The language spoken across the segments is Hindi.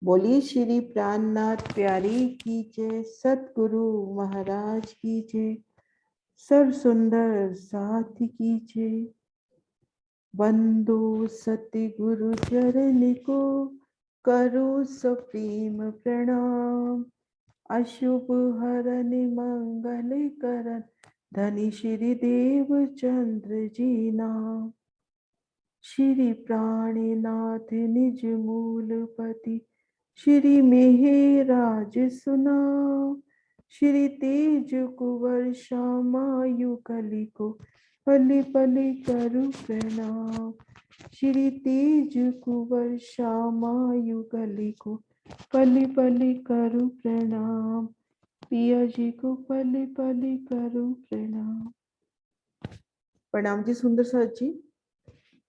बोलिए श्री प्राणनाथ प्यारी की जय, सतगुरु महाराज की जय, सर्व सुंदर साथ की जय। बंदो सतगुरु चरण को करो सप्रेम प्रणाम। अशुभ हरन मंगल करन धनी श्री देव चंद्र जी नाम। श्री प्राणनाथ निज मूलपति श्री मेहराज सुनाम। श्री तेज कुंवर श्यामायु कलि को पल पल करु प्रणाम। श्री तेज कुंवर श्यामायु कलि को पल पल करु प्रणाम। पिया जी को पल पल करु प्रणाम। प्रणाम जी सुंदर सर जी।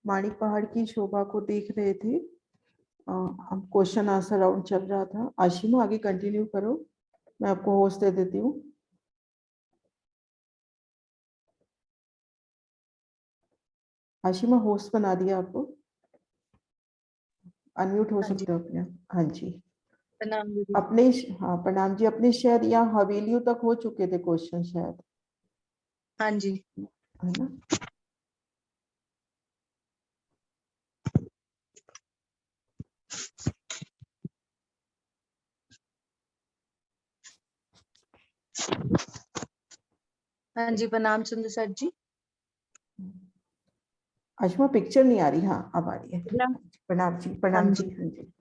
माणिक पहाड़ की शोभा को देख रहे थे। हम क्वेश्चन आंसर राउंड चल रहा था। आशिमा आगे कंटिन्यू करो, मैं आपको होस्ट दे देती हूँ। आशिमा होस्ट बना दिया आपको, अनम्यूट हो सकते हो अपने। हाँ जी प्रणाम दीदी। अपने हाँ प्रणाम जी। अपने शायद यहाँ हवेलियों तक हो चुके थे क्वेश्चन शायद, हाँ जी है ना। हाँ जी प्रणाम सुंदर सर जी। आशिमा पिक्चर नहीं आ रही, हाँ अब आ रही है। प्रणाम जी प्रणाम हाँ जी। जी हाँ जी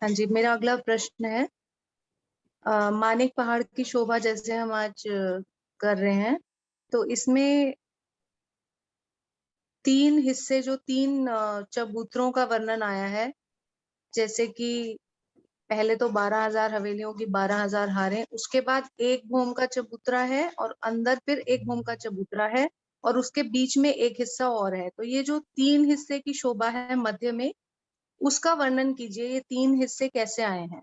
हाँ जी, मेरा अगला प्रश्न है मानिक पहाड़ की शोभा जैसे हम आज कर रहे हैं, तो इसमें तीन हिस्से जो तीन चबूतरों का वर्णन आया है, जैसे कि पहले तो 12,000 हवेलियों की 12,000 हारें, उसके बाद एक भूम का चबूतरा है और अंदर फिर एक भूम का चबूतरा है और उसके बीच में एक हिस्सा और है। तो ये जो तीन हिस्से की शोभा है मध्य में, उसका वर्णन कीजिए। ये तीन हिस्से कैसे आए हैं?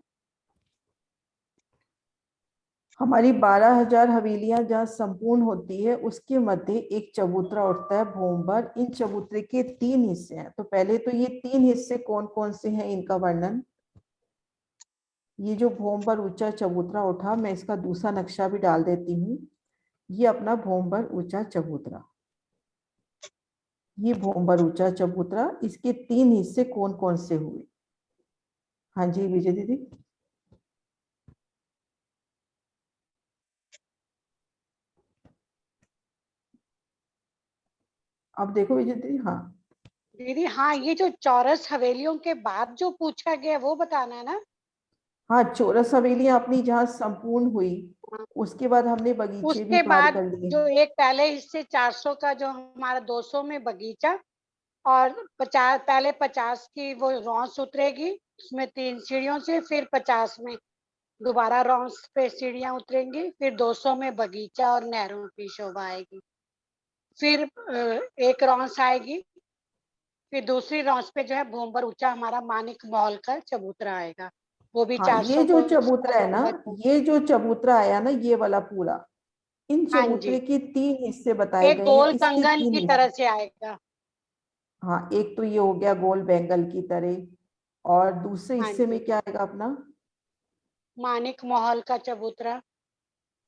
हमारी 12,000 हवेलियां जहाँ संपूर्ण होती है उसके मध्य एक चबूतरा उठता है भोंबर। इन चबूतरे के तीन हिस्से हैं। तो पहले तो ये तीन हिस्से कौन कौन से हैं इनका वर्णन। ये जो भोंबर ऊंचा चबूतरा उठा, मैं इसका दूसरा नक्शा भी डाल देती हूँ। ये अपना भोंबर ऊंचा चबूतरा, ये भोंबर ऊंचा चबूतरा, इसके तीन हिस्से कौन कौन से हुए। हाँ जी विजय दीदी। अब देखो विजय दीदी। हाँ दीदी, हाँ, ये जो चौरस हवेलियों के बाद जो पूछा गया वो बताना है ना। हाँ, चौरस हवेलियां अपनी जहाँ संपूर्ण हुई, उसके बाद हमने बगीचे भी उसके पार बाद कर लिए। जो एक पहले हिस्से 400 का, जो हमारा 200 में बगीचा, और 50 पहले 50 की वो रौंस उतरेगी उसमें 3 सीढ़ियों से, फिर 50 में दोबारा रौंस पे सीढ़ियां उतरेंगी, फिर 200 में बगीचा और नहरों की शोभा आएगी। फिर एक रौंस आएगी, फिर दूसरी रौंस पे जो है भोंबर ऊंचा हमारा मानिक महल का चबूतरा आएगा। वो भी हाँ, ये 400 जो को चबूतरा है ना, ये जो चबूतरा आया ना, ये वाला पूरा, इन हाँ जी, चबूतरे के तीन हिस्से बताए एक गए हैं। गोल इसके कंगन तीन की हिस्से, तरह से आएगा। हाँ एक तो ये हो गया गोल बैंगल की तरह, और दूसरे हाँ हिस्से में जी, क्या आएगा अपना, मानिक महल का चबूतरा।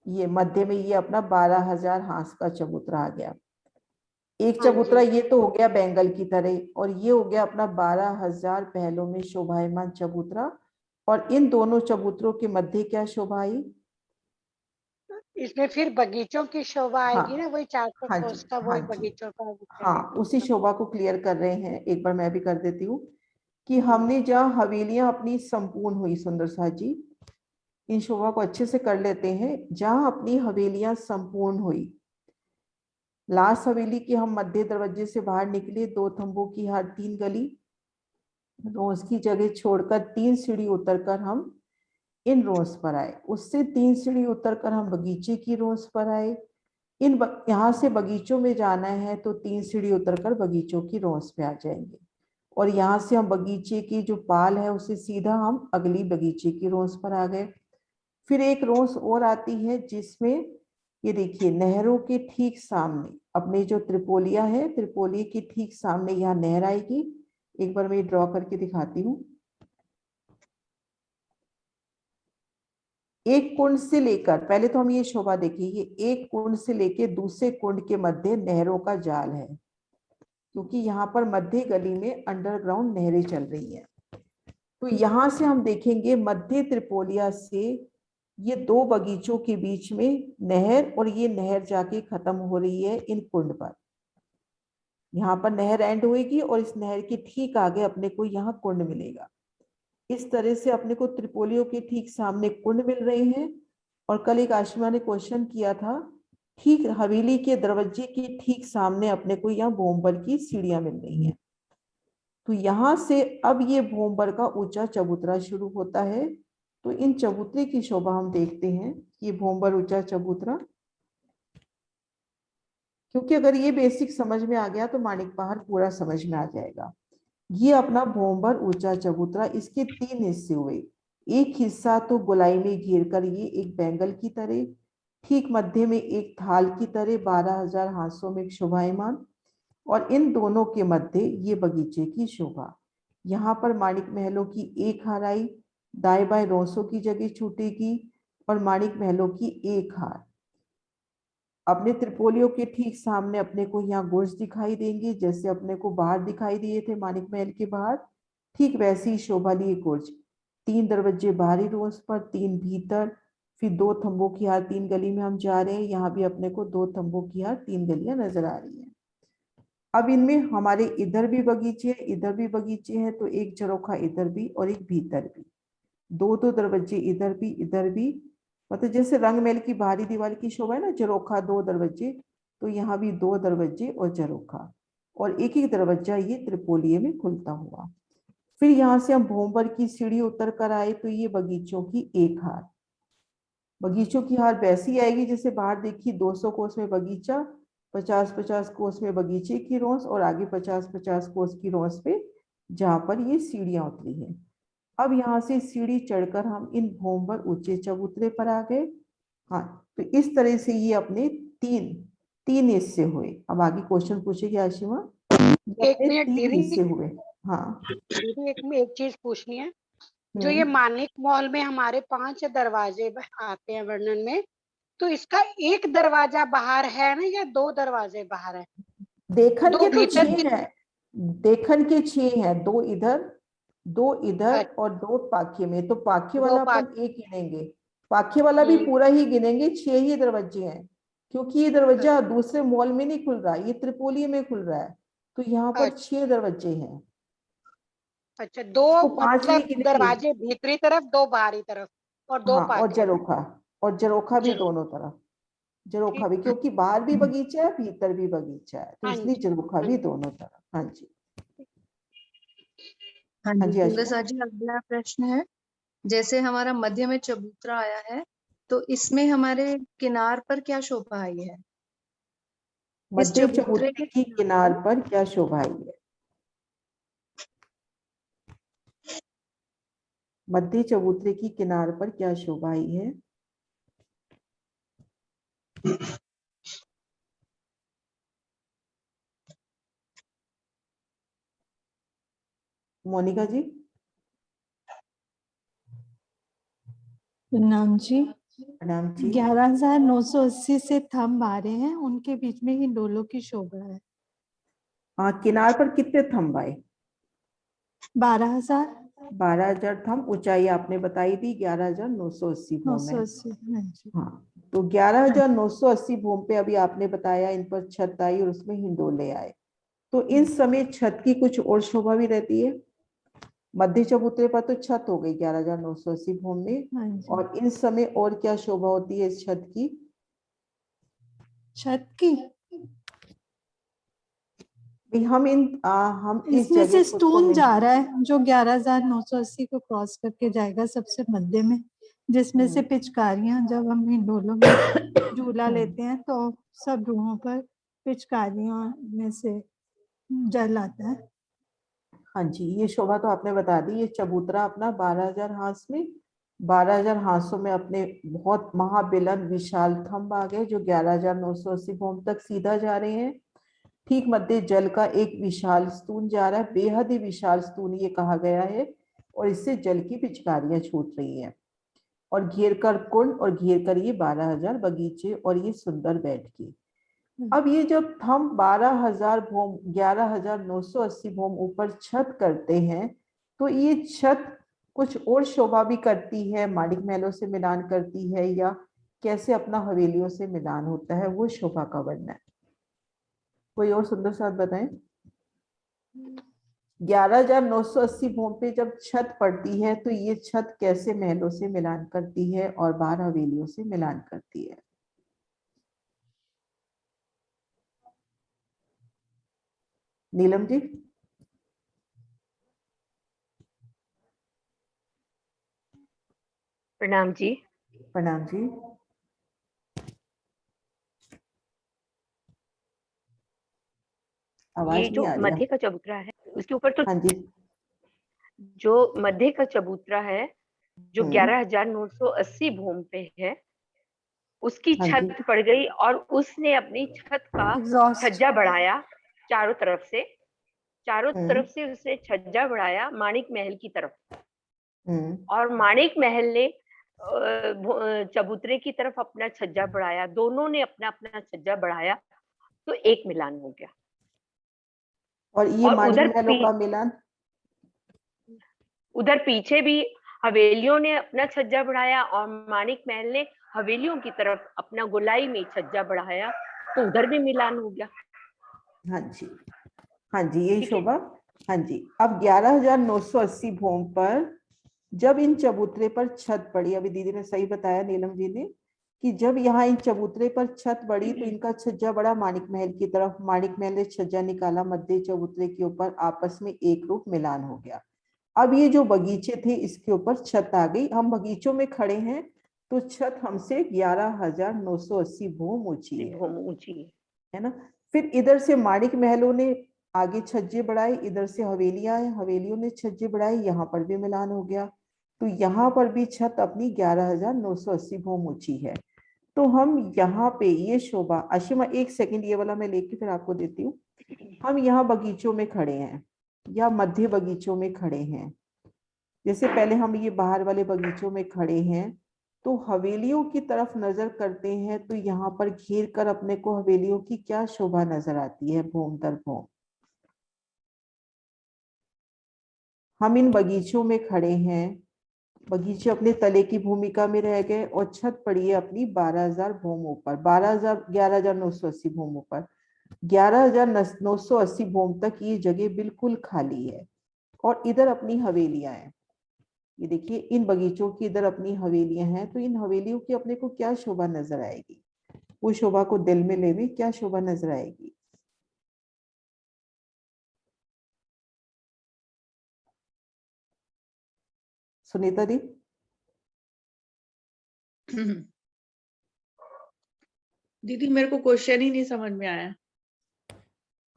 ये मध्य में ये अपना 12,000 हांस का चबूतरा आ गया। एक हाँ चबूतरा जी, ये तो हो गया बैंगल की तरह, और ये हो गया अपना 12,000 पहलों में शोभायमान चबूतरा। और इन दोनों चबूतरों के मध्य क्या शोभा आई। इसमें फिर बगीचों की शोभा आएगी ना, हाँ वही 400 हाँ कोस जी का, हाँ वही जी। बगीचों का वो हाँ, करेगा। उसी शोभा को क्लियर कर रहे हैं। एक बार मैं भी कर देती हूँ कि हम्म, हमने जहाँ हवेलियां अपनी संपूर्ण हुई, सुंदर साथ जी इन शोभा को अच्छे से कर लेते हैं। जहाँ अपनी हवेलियां संपूर्ण हुई, लास्ट हवेली की हम मध्य दरवाजे से बाहर निकले, दो थंबों की हर तीन गली, रोज की जगह छोड़कर तीन सीढ़ी उतरकर हम इन रोज पर आए। उससे तीन सीढ़ी उतरकर हम बगीचे की रोज पर आए। यहाँ से बगीचों में जाना है तो तीन सीढ़ी उतरकर बगीचों की रोज पे आ जाएंगे। और यहाँ से हम बगीचे की जो पाल है उसे सीधा हम अगली बगीचे की रोज पर आ गए। फिर एक रोज और आती है जिसमें ये देखिए नहरों के ठीक सामने अपने जो त्रिपोलिया है, त्रिपोली के ठीक सामने यहाँ नहर आएगी। एक बार मैं ड्रॉ करके दिखाती हूँ। एक कुंड से लेकर, पहले तो हम ये शोभा देखिए, ये एक कुंड से लेकर दूसरे कुंड के मध्य नहरों का जाल है, क्योंकि यहाँ पर मध्य गली में अंडरग्राउंड नहरें चल रही हैं। तो यहाँ से हम देखेंगे मध्य त्रिपोलिया से ये दो बगीचों के बीच में नहर, और ये नहर जाके खत्म हो रही है इन कुंड पर। यहाँ पर नहर एंड होगी और इस नहर के ठीक आगे अपने को यहाँ कुंड मिलेगा। इस तरह से अपने को त्रिपोलियों के ठीक सामने कुंड मिल रहे हैं। और कल एक आशिमा ने क्वेश्चन किया था, ठीक हवेली के दरवाजे के ठीक सामने अपने को यहाँ भोंबर की सीढ़ियां मिल रही हैं। तो यहाँ से अब ये भोंबर का ऊंचा चबूतरा शुरू होता है। तो इन चबूतरे की शोभा हम देखते हैं, ये भोंबर ऊंचा चबूतरा। क्योंकि अगर ये बेसिक समझ में आ गया तो माणिक पहाड़ पूरा समझ में आ जाएगा। ये अपना भोंबर ऊंचा चबूतरा, इसके 3 हिस्से हुए। एक हिस्सा तो गोलाई में घेर कर ये एक बैंगल की तरह, ठीक मध्य में एक थाल की तरह 12,000 हाथों में शोभायमान, और इन दोनों के मध्य ये बगीचे की शोभा। यहाँ पर माणिक महलों की एक हाराई, दाएं बाएं रोसों की जगह छूटेगी और माणिक महलों की एक हार। अपने त्रिपोलियों के ठीक सामने अपने को यहाँ गुर्ज दिखाई देंगे, जैसे अपने को बाहर दिखाई दिए थे माणिक महल के बाहर, ठीक वैसी ही शोभा लिए गुर्ज। 3 दरवाजे बाहरी रोज पर, 3 भीतर, फिर 2 थंबों की हार 3 गली में हम जा रहे हैं। यहाँ भी अपने को 2 थंबों की हार 3 गलियां नजर आ रही हैं। अब इनमें हमारे इधर भी बगीचे हैं, इधर भी बगीचे हैं, तो एक झरोखा इधर भी और एक भीतर भी, 2 दरवाजे इधर भी। मतलब जैसे रंग महल की बाहरी दीवार की शोभा है ना, झरोखा 2 दरवाजे, तो यहाँ भी 2 दरवाजे और झरोखा, और एक एक दरवाजा ये त्रिपोलिये में खुलता हुआ। फिर यहाँ से हम भोंबर की सीढ़ी उतर कर आए तो ये बगीचों की एक हार। बगीचों की हार वैसी आएगी जैसे बाहर देखी 200 कोस में बगीचा, 50-50 कोस में बगीचे की रोस, और आगे 50-50 कोस की रोस पे जहाँ पर ये सीढ़ियां उतरी हैं। अब यहाँ से सीढ़ी चढ़कर हम इन भोंबर ऊंचे चबूतरे पर आ गए। हाँ, तो इस तरह से ये अपने तीन हिस्से हुए। अब आगे क्वेश्चन पूछेगी आशिमा, ये एक अपने मिनट 3 दीदी, हिस्से हुए। हाँ दीदी एक चीज पूछनी है। जो ये मानिक मॉल में हमारे 5 दरवाजे आते हैं वर्णन में, तो इसका एक दरवाजा बाहर है ना, या 2 दरवाजे बाहर है? देखन 2 के तो भीतर 6 हैं, देखन के 6 हैं, 2 इधर, 2 इधर और 2 पाखे में। तो पाखे 2 वाला पास। अपन एक गिनेंगे, पाखे वाला भी पूरा ही गिनेंगे, 6 ही दरवाजे हैं, क्योंकि ये दरवाजा दूसरे मॉल में नहीं खुल रहा, ये त्रिपोली में खुल रहा है। तो यहाँ पर 6 दरवाजे हैं। अच्छा, 2 इसको 5 नहीं मतलब गिनेंगे। दरवाजे भीतरी तरफ, 2 बाहरी तरफ, और 2 हाँ, और पाखे। झरोखा, और झरोखा भी चलो दोनों तरफ। झरोखा ठीक। भी, क्योंकि बाहर भी बगीचा है भीतर भी बगीचा है, तो हाँ इसलिए जी, झरोखा हाँ भी जी। दोनों तरफ। हाँ जी, हाँ हाँ जी, जी आशिमा। सूरज जी अगला प्रश्न है, जैसे हमारा मध्य में चबूतरा आया है, तो इसमें हमारे किनार पर क्या शोभा आई है? इस मध्य चबूतरे के चबूतरे की किनार किनार पर पर क्या शोभा आई है? मध्य चबूतरे की किनार पर क्या शोभा आई है? मोनिका जी। प्रणाम जी। प्रणाम जी। 11,980 से थंब आ रहे हैं, उनके बीच में ही डोलों की शोभा है। हाँ, किनार पर कितने थंब आए? 12,000। 12,000 थंब। ऊंचाई आपने बताई थी 11,980 भूम है। 980। हाँ जी। हाँ, तो 11,980 भूम पे अभी आपने बताया इन पर छत आई और उसमें हिंडोले आए। तो इन समय छत की कुछ और शोभा भी रहती है। मध्य चबूतरे पर तो छत हो गई 11,980 भूम में, हाँ जी। और इन समय और क्या शोभा होती है इस छत की? छत की हम इस इसमें जगह से खुद को स्टोन नहीं। जा रहा है जो 11,980 को क्रॉस करके जाएगा सबसे मध्य में, जिसमें से पिचकारियां, जब हम हिंडोलों में झूला लेते हैं तो सब रूहों पर पिचकारियों में से जल आता है। हाँ जी, ये शोभा तो आपने बता दी। ये चबूतरा अपना 12,000 हांस में, 12,000 हांसों में अपने बहुत महाबिलन विशाल थंब आ गए जो 11,980 भूम तक सीधा जा रहे हैं। ठीक मध्य जल का एक विशाल स्तून जा रहा है, बेहद ही विशाल स्तून ये कहा गया है, और इससे जल की पिचकारियां छूट रही हैं। और घेर कर कुंड और घेर कर ये 12,000 बगीचे और ये सुंदर बैठकी। अब ये जब हम 12,000 भूम 11,980 भूम ऊपर छत करते हैं, तो ये छत कुछ और शोभा भी करती है, माणिक महलों से मिलान करती है, या कैसे अपना हवेलियों से मिलान होता है, वो शोभा का वर्णन है। कोई और सुंदर साथ बताएं। 11,980 भूम पे जब छत पड़ती है तो ये छत कैसे महलों से मिलान करती है और 12 हवेलियों से मिलान करती है। नीलम जी। प्रणाम जी। प्रणाम जी। आवाज ये नहीं जो आ रही। मध्य का चबूतरा है उसके ऊपर तो हाँ जी। जो मध्य का चबूतरा है जो 11,980 भूम पे है, उसकी हाँ जी। छत पड़ गई और उसने अपनी छत का एग्जॉस्ट छज्जा बढ़ाया चारों तरफ से। चारों हम्म। तरफ से उसने छज्जा बढ़ाया माणिक महल की तरफ, हम्म। और माणिक महल ने चबूतरे की तरफ अपना छज्जा बढ़ाया। दोनों ने अपना अपना छज्जा बढ़ाया तो एक मिलान हो गया। और ये और माणिक महलों का मिलान। उधर पीछे भी हवेलियों ने अपना छज्जा बढ़ाया और माणिक महल ने हवेलियों की तरफ अपना गोलाई में छज्जा बढ़ाया, तो उधर भी मिलान हो गया। हाँ जी। हाँ जी, यही ठीक है। शोभा। हाँ जी। अब 11,980 भूम पर जब इन चबूतरे पर छत पड़ी, अभी दीदी ने सही बताया नीलम जी ने, कि जब यहाँ इन चबूतरे पर छत पड़ी तो इनका छज्जा बढ़ा माणिक महल की तरफ। माणिक महल ने छज्जा निकाला, मध्य चबूतरे के ऊपर आपस में एक रूप मिलान हो गया। अब ये जो बगीचे थे इसके ऊपर छत आ गई। हम बगीचों में खड़े हैं तो छत हमसे 11,980 भूम ऊंची है भूम ऊंची है ना। फिर इधर से माणिक महलों ने आगे छज्जे बढ़ाए, इधर से हवेलियां हैं, हवेलियों ने छज्जे बढ़ाए, यहाँ पर भी मिलान हो गया। तो यहाँ पर भी छत अपनी 11,980 भूम ऊंची है। तो हम यहाँ पे ये शोभा, आशिमा एक सेकंड ये वाला मैं लेके फिर आपको देती हूँ। हम यहाँ बगीचों में खड़े हैं या मध्य बगीचों में खड़े हैं। जैसे पहले हम ये बाहर वाले बगीचों में खड़े हैं तो हवेलियों की तरफ नजर करते हैं, तो यहाँ पर घेर कर अपने को हवेलियों की क्या शोभा नजर आती है भूम दर भूम। हम इन बगीचों में खड़े हैं, बगीचे अपने तले की भूमिका में रह गए और छत पड़ी है अपनी 12,000 भूम ऊपर, 11,980 भूम ऊपर। 11,980 भूम तक ये जगह बिल्कुल खाली है और इधर अपनी हवेलियां हैं। ये देखिए इन बगीचों की इधर अपनी हवेलियां हैं, तो इन हवेलियों की अपने को क्या शोभा नजर आएगी, वो शोभा को दिल में लेवे क्या शोभा नजर आएगी। सुनीता दी। दीदी मेरे को क्वेश्चन ही नहीं समझ में आया।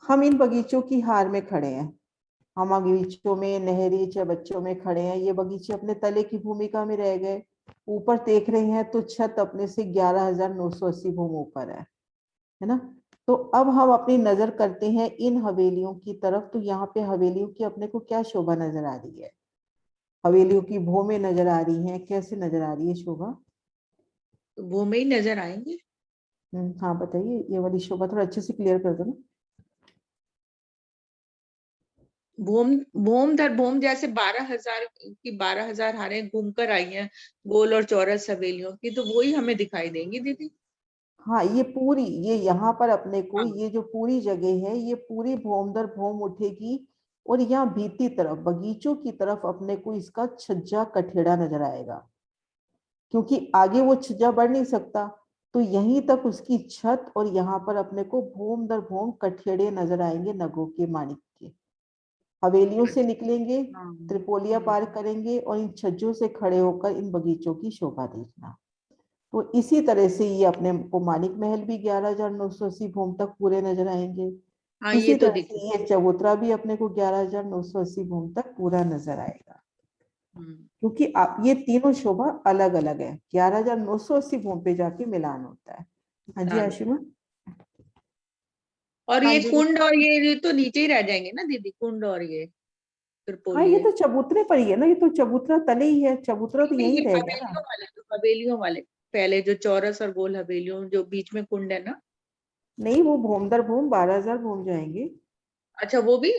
हम इन बगीचों की हार में खड़े हैं, हम बगीचों में नहरी बच्चों में खड़े हैं, ये बगीचे अपने तले की भूमिका में रह गए। ऊपर देख रहे हैं तो छत अपने से 11,980 भूम ऊपर है ना। तो अब हम अपनी नजर करते हैं इन हवेलियों की तरफ, तो यहाँ पे हवेलियों की अपने को क्या शोभा नजर आ रही है, हवेलियों की भूमें नजर आ रही हैं, कैसे नजर आ रही है शोभा। तो वो में ही नजर आएंगे। हाँ बताइए, ये वाली शोभा थोड़ा अच्छे से क्लियर कर दो ना। भूम भूम दर भूम जैसे 12,000 की 12,000 हारें घूम कर आई हैं गोल और चौरस हवेलियों की, तो वही हमें दिखाई देंगी दीदी। हाँ ये पूरी, ये यहाँ पर अपने को हाँ। ये जो पूरी जगह है ये पूरी भूम दर भूम उठेगी और यहाँ भीती तरफ बगीचों की तरफ अपने को इसका छज्जा कठेड़ा नजर आएगा, क्योंकि आगे वो छज्जा बढ़ नहीं सकता, तो यहीं तक उसकी छत और यहाँ पर अपने को भूम दर भूम कठेड़े नजर आएंगे नगों के माणिक के। हवेलियों से निकलेंगे, त्रिपोलिया पार करेंगे और इन छज्जों से खड़े होकर इन बगीचों की शोभा देखना। तो इसी तरह से ये अपने को माणिक महल भी 11,980 भूम तक पूरे नजर आएंगे। हाँ ये इसी तो तरह दिख। से ये चबूतरा भी अपने को 11,980 भूम तक पूरा नजर आएगा, क्योंकि आप ये तीनों शोभा अलग अलग है। 11,980 भूम पे जाके मिलान होता है। हाँ जी आशिमा। और हाँ ये जी। कुंड और ये तो नीचे ही रह जाएंगे ना दीदी, कुंड और ये हाँ, त्रिपोली ये तो चबूतरे पर ही है ना, ये तो चबूतरा तले ही है, चबूतरा तो यही ये रहेगा हवेलियों ना। वाले, तो हवेलियों वाले पहले जो चौरस और गोल हवेलियों, जो बीच में कुंड है ना। नहीं, वो भोम दर भोम 12,000 भोम जाएंगे। अच्छा, वो भी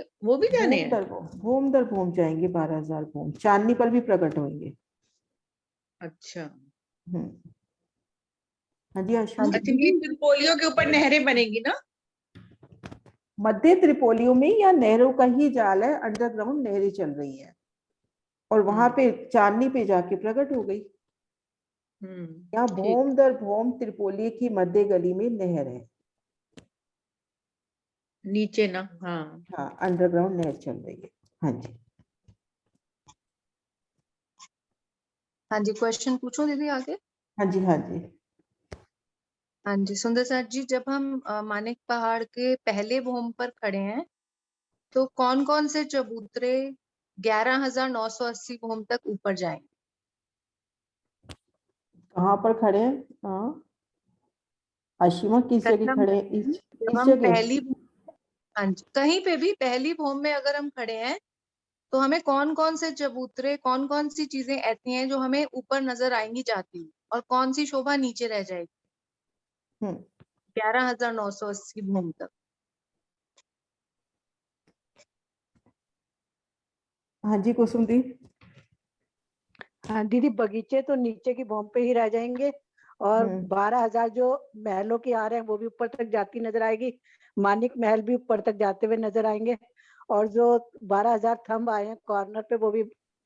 जाने भोम हैं। दर भोम दर भोम जाएंगे, 12,000 भोम चांदनी पर भी प्रकट होंगे। अच्छा हाँ जी आशु। हाँ जी अच्छा, ये त्रिपोलियों के ऊपर नहरें बनेगी ना। मध्य त्रिपोलियों में या नहरों का ही जाल है, अंडरग्राउंड नहरें चल रही है और वहां पे चांदनी पे जाके प्रकट हो गई। यहाँ ठीक। भोम दर भोम त्रिपोली की मध्य गली में नहर है। नीचे ना, हाँ। हाँ, अंडरग्राउंड नहर चल रही है। हाँ जी। हाँ जी, क्वेश्चन पूछो दीदी आगे। हाँ जी। हाँ जी। हाँ जी सुंदर सर जी, जब हम मानिक पहाड़ के पहले भूम पर खड़े हैं तो कौन कौन से चबूतरे 11,980 भूम तक ऊपर जाएंगे? कहाँ पर खड़े हैं? हाँ आशिमा, किस जगह प्रथम खड़े हैं? जब इस हम जगह। हाँ जी, कहीं पे भी पहली भूम में अगर हम खड़े हैं तो हमें कौन कौन से चबूतरे, कौन कौन सी चीजें ऐसी हैं जो हमें ऊपर नजर आएंगी जाती हुई, और कौन सी शोभा नीचे रह जाएगी हम्म 11,980 भूम तक? हाँ जी कुसुम दी। हाँ दीदी, बगीचे तो नीचे की भूमि पे ही रह जाएंगे, और 12,000 जो महलों की आ रहे हैं वो भी ऊपर तक जाती नजर आएगी। मानिक महल भी ऊपर तक जाते हुए नजर आएंगे, और जो 12,000 थंब आए हैं कॉर्नर पे वो भी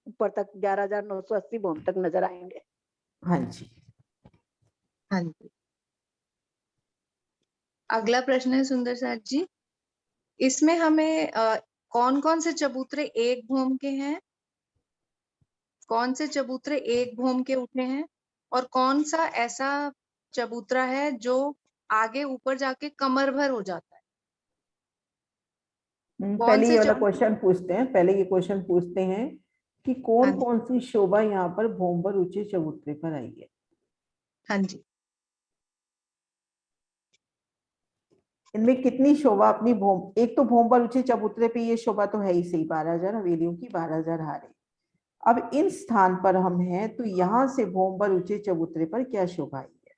ऊपर तक 11,980 भूमि तक नजर आएंगे। हाँ जी। हाँ जी। अगला प्रश्न है सुंदर सर जी, इसमें हमें कौन कौन से चबूतरे एक भूम के हैं, कौन से चबूतरे एक भूम के उठे हैं, और कौन सा ऐसा चबूतरा है जो आगे ऊपर जाके कमर भर हो जाता है? कौन पहले से ये वाला चबूतरे? क्वेश्चन पूछते हैं, पहले ये क्वेश्चन पूछते हैं कि कौन हाँ जी। कौन सी शोभा यहाँ पर भूम पर ऊंचे चबूतरे पर आई है। हाँ जी। इनमें कितनी शोभा अपनी भूम, एक तो भूम पर ऊंचे चबूतरे पे ये शोभा तो है ही सही, 12,000 हवेलियों की, 12,000 हारे। अब इन स्थान पर हम हैं तो यहाँ से भूम पर ऊंचे चबूतरे पर क्या शोभा आई है?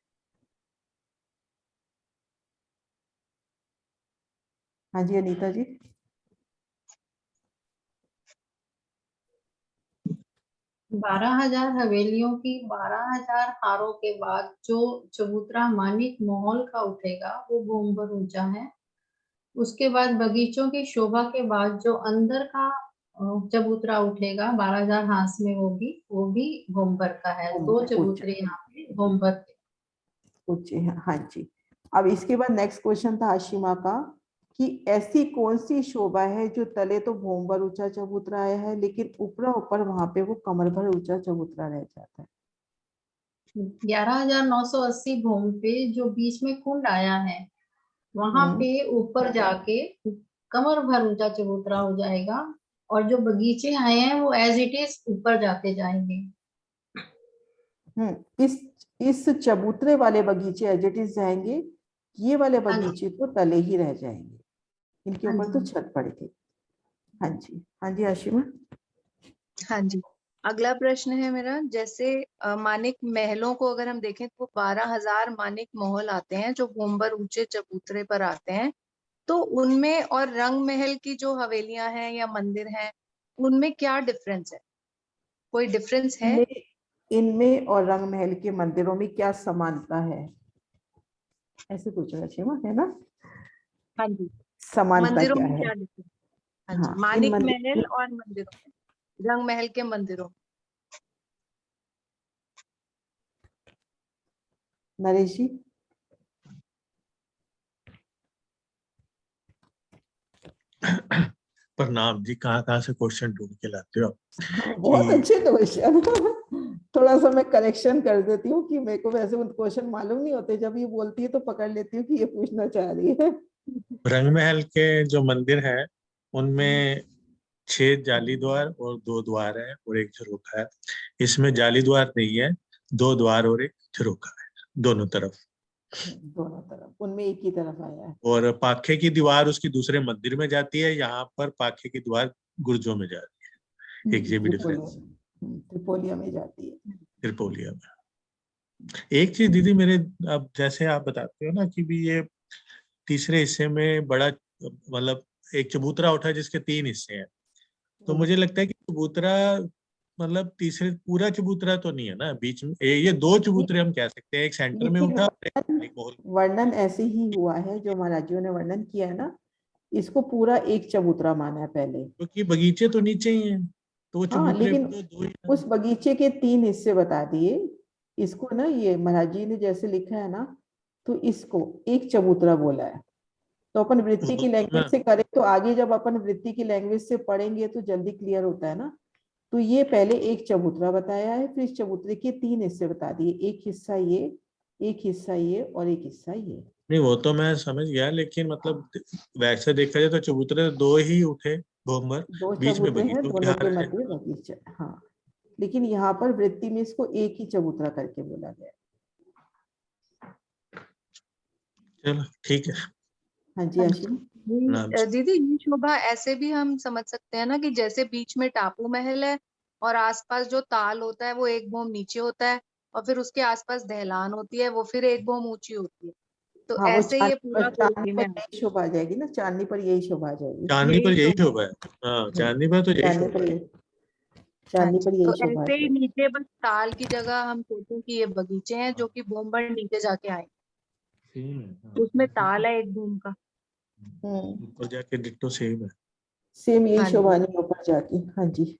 हाँ जी अनीता जी। 12,000 हवेलियों की 12,000 हारों के बाद जो चबूतरा मानिक महल का उठेगा वो भूम पर ऊंचा है। उसके बाद बगीचों की शोभा के बाद जो अंदर का चबूतरा उठेगा 12,000 हांस में वो भी भूम पर का है। भूम दो पर ऊंचा, चबूतरे यहाँ पे भूम पर के। ऊंचे हैं। हाँ जी। अब इसके बाद नेक्स्ट क्वेश्चन था आशिमा का कि ऐसी कौन सी शोभा है जो तले तो भूम पर ऊंचा चबूतरा आया है लेकिन ऊपरा ऊपर वहां पे वो कमर भर ऊंचा चबूतरा रह जाता है। 11,980 भूम पे जो बीच में कुंड आया है वहां पे ऊपर जाके कमर भर ऊंचा चबूतरा हो जाएगा, और जो बगीचे आए हैं वो एज इट इज ऊपर जाते जाएंगे। इस चबूतरे वाले बगीचे एज इट इज जाएंगे, ये वाले हाँ जी। बगीचे तो तले ही रह जाएंगे, इनके हाँ ऊपर तो जी। छत पड़ेगी। हाँ जी। हाँ जी आशिमा। हाँ जी। अगला प्रश्न है मेरा, जैसे मानिक महलों को अगर हम देखें तो 12,000 मानिक महल आते हैं जो भूम पर ऊंचे चबूतरे पर आते हैं, तो उनमें और रंग महल की जो हवेलियां हैं या मंदिर हैं उनमें क्या डिफरेंस है? कोई डिफरेंस है? इनमें इनमें और रंग महल के मंदिरों में क्या समानता है, ऐसे पूछ रहा आशिमा, है ना? हाँ जी। समानता मंदिरों क्या में है? क्या डिफरेंस? हाँ जी, हाँ, इन मानिक महल मंदिर, और मंदिरों में, रंग महल के मंदिरों में। नरेश जी। प्रणाम जी, कहाँ से क्वेश्चन ढूंढ के लाते हो हाँ, आप बहुत कि अच्छे क्वेश्चन। थोड़ा सा मैं करेक्शन कर देती हूँ कि मेरे को वैसे क्वेश्चन मालूम नहीं होते, जब ये बोलती है तो पकड़ लेती हूँ कि ये पूछना चाह रही है। रंग महल के जो मंदिर हैं उनमें 6 जाली द्वार और 2 द्वार है और एक झरोखा है। इसमें जाली द्वार नहीं है, 2 द्वार और एक झरोखा है दोनों तरफ। दोनों तरफ, उनमें एक ही तरफ आया है। और पाखे की दीवार उसकी दूसरे मंदिर में जाती है, यहाँ पर पाखे की दीवार गुर्जों में जाती है। एक ये भी डिफरेंस त्रिपोलिया में जाती है। त्रिपोलिया में। एक चीज दीदी मेरे, अब जैसे आप बताते हो ना कि भी ये तीसरे हिस्से में बड़ा मतलब एक चबूतरा उठा जिसके 3 हिस्से हैं, तो मुझे लगता है कि चबूतरा मतलब तीसरे पूरा चबूतरा तो नहीं है ना बीच में, ये 2 चबूतरे हम कह सकते हैं, एक सेंटर में लेकिन उठा और एक मोहल। वर्णन ऐसे ही हुआ है, जो महाराजियों ने वर्णन किया है ना, इसको पूरा एक चबूतरा माना है पहले। क्योंकि बगीचे तो नीचे ही हैं, तो वो हाँ, चबूतरे लेकिन तो 2 ही हैं। उस बगीचे के 3 हिस्से बता दिए। इसको ना ये महाराज जी ने जैसे लिखा है ना, तो इसको एक चबूतरा बोला है। तो अपन वृत्ति वो की तो मैं लैंग्वेज से करें तो आगे जब अपन वृत्ति की लैंग्वेज से पढ़ेंगे तो जल्दी क्लियर होता है ना। तो ये पहले एक चबूतरा बताया है, फिर इस चबूतरे के 3 हिस्से बता दिए, एक हिस्सा ये, एक हिस्सा ये और एक हिस्सा ये। नहीं, वो तो मैं समझ गया, लेकिन मतलब वैसे देखा जाए तो चबूतरे 2 ही उठे भोमर, 2 बीच में चबूतरे हैं, बगीचों की दोनों के हार है। मध्य बगीचा। हाँ, लेकिन यहाँ पर वृत्ति में इसको एक ही चबूतरा करके बोला गया। चलो ठीक है। हाँ जी आशीम। नाम से दीदी ये शोभा ऐसे भी हम समझ सकते हैं ना कि जैसे बीच में टापू महल है और आसपास जो ताल होता है वो एक भोम नीचे होता है, और फिर उसके आसपास दहलान होती है, वो फिर एक भोम ऊंची होती है। तो हाँ, वो ऐसे ये पूरा चांदनी कोठी पर में यही शोभा आ जाएगी ना, चांदनी पर यही शोभा आ जाएगी। चांदनी पर यही यही शोभा। शोभा है। हाँ, चांदनी पर तो यही चांदनी शोभा पर है। यही, हाँ चांदनी जी, पर तो यही शोभा आ ऐसे ही जाएगी। नीचे बस ताल की जगह हम सोचें कि ये बगीचे हैं जो कि भोमभर नीचे जाके आए, सेम है, हाँ, उसमें सेम ताल है। है एक भूम का। ऊपर जाके डिट्टो सेम है। सेम यही हाँ जी। शोभा नहीं ऊपर जाके। हाँ जी।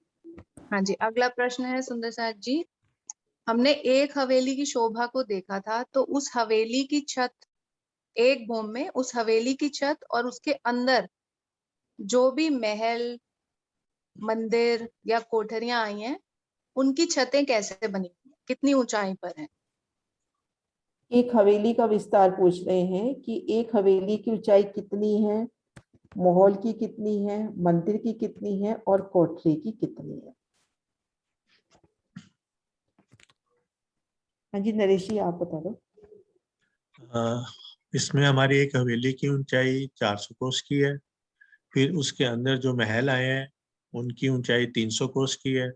हाँ जी, अगला प्रश्न है सुंदर साथ जी। हमने एक हवेली की शोभा को देखा था, तो उस हवेली की छत, एक भूम में उस हवेली की छत और उसके अंदर जो भी महल, मंदिर या कोठरियां आई हैं, उनकी छतें कैसे बनी हुई हैं, कितनी ऊंचाई पर हैं? एक हवेली का विस्तार पूछ रहे हैं कि एक हवेली की ऊंचाई कितनी है, महल की कितनी है, मंदिर की कितनी है और कोठरी की कितनी है। हाँ जी नरेश जी, आप बता दो। इसमें हमारी एक हवेली की ऊंचाई 400 कोस की है। फिर उसके अंदर जो महल आए हैं उनकी ऊंचाई 300 कोस की है।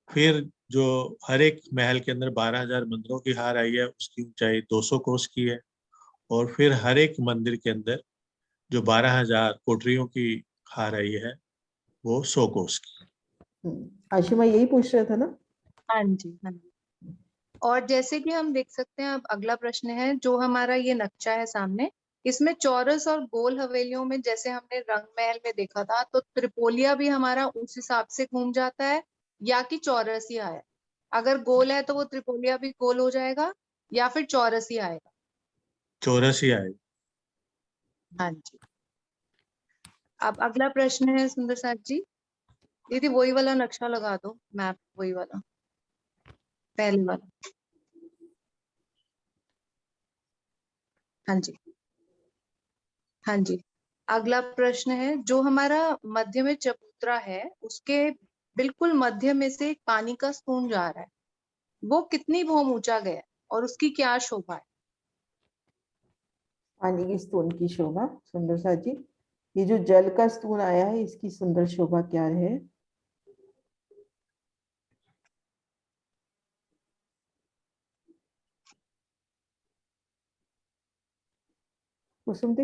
फिर जो हर एक महल के अंदर 12,000 मंदिरों की हार आई है उसकी ऊंचाई 200 कोस की है। और फिर हर एक मंदिर के अंदर जो 12,000 कोठरियों की हार आई है वो 100 कोस की। आशिमा यही पूछ रहे थे ना। हाँ जी, हाँ जी। और जैसे कि हम देख सकते हैं, अब अगला प्रश्न है, जो हमारा ये नक्शा है सामने, इसमें चौरस और गोल हवेलियों में जैसे हमने रंग महल में देखा था, तो त्रिपोलिया भी हमारा उस हिसाब से घूम जाता है या कि चौरस ही आया? अगर गोल है तो वो त्रिपोलिया भी गोल हो जाएगा या फिर चौरस ही आएगा? चौरस ही आए। हाँ जी। अब अगला प्रश्न है सुंदर साथ जी। दीदी वही वाला नक्शा लगा दो, मैप वही वाला, पहले वाला। हाँ जी, हाँ जी। अगला प्रश्न है, जो हमारा मध्य में चबूतरा है, उसके बिल्कुल मध्य में से एक पानी का स्तून जा रहा है, वो कितनी भौम ऊंचा गया है और उसकी क्या शोभा है? पानी की स्तून की शोभा सुंदर सा जी, ये जो जल का स्तून आया है इसकी सुंदर शोभा क्या है। कुसुम दी।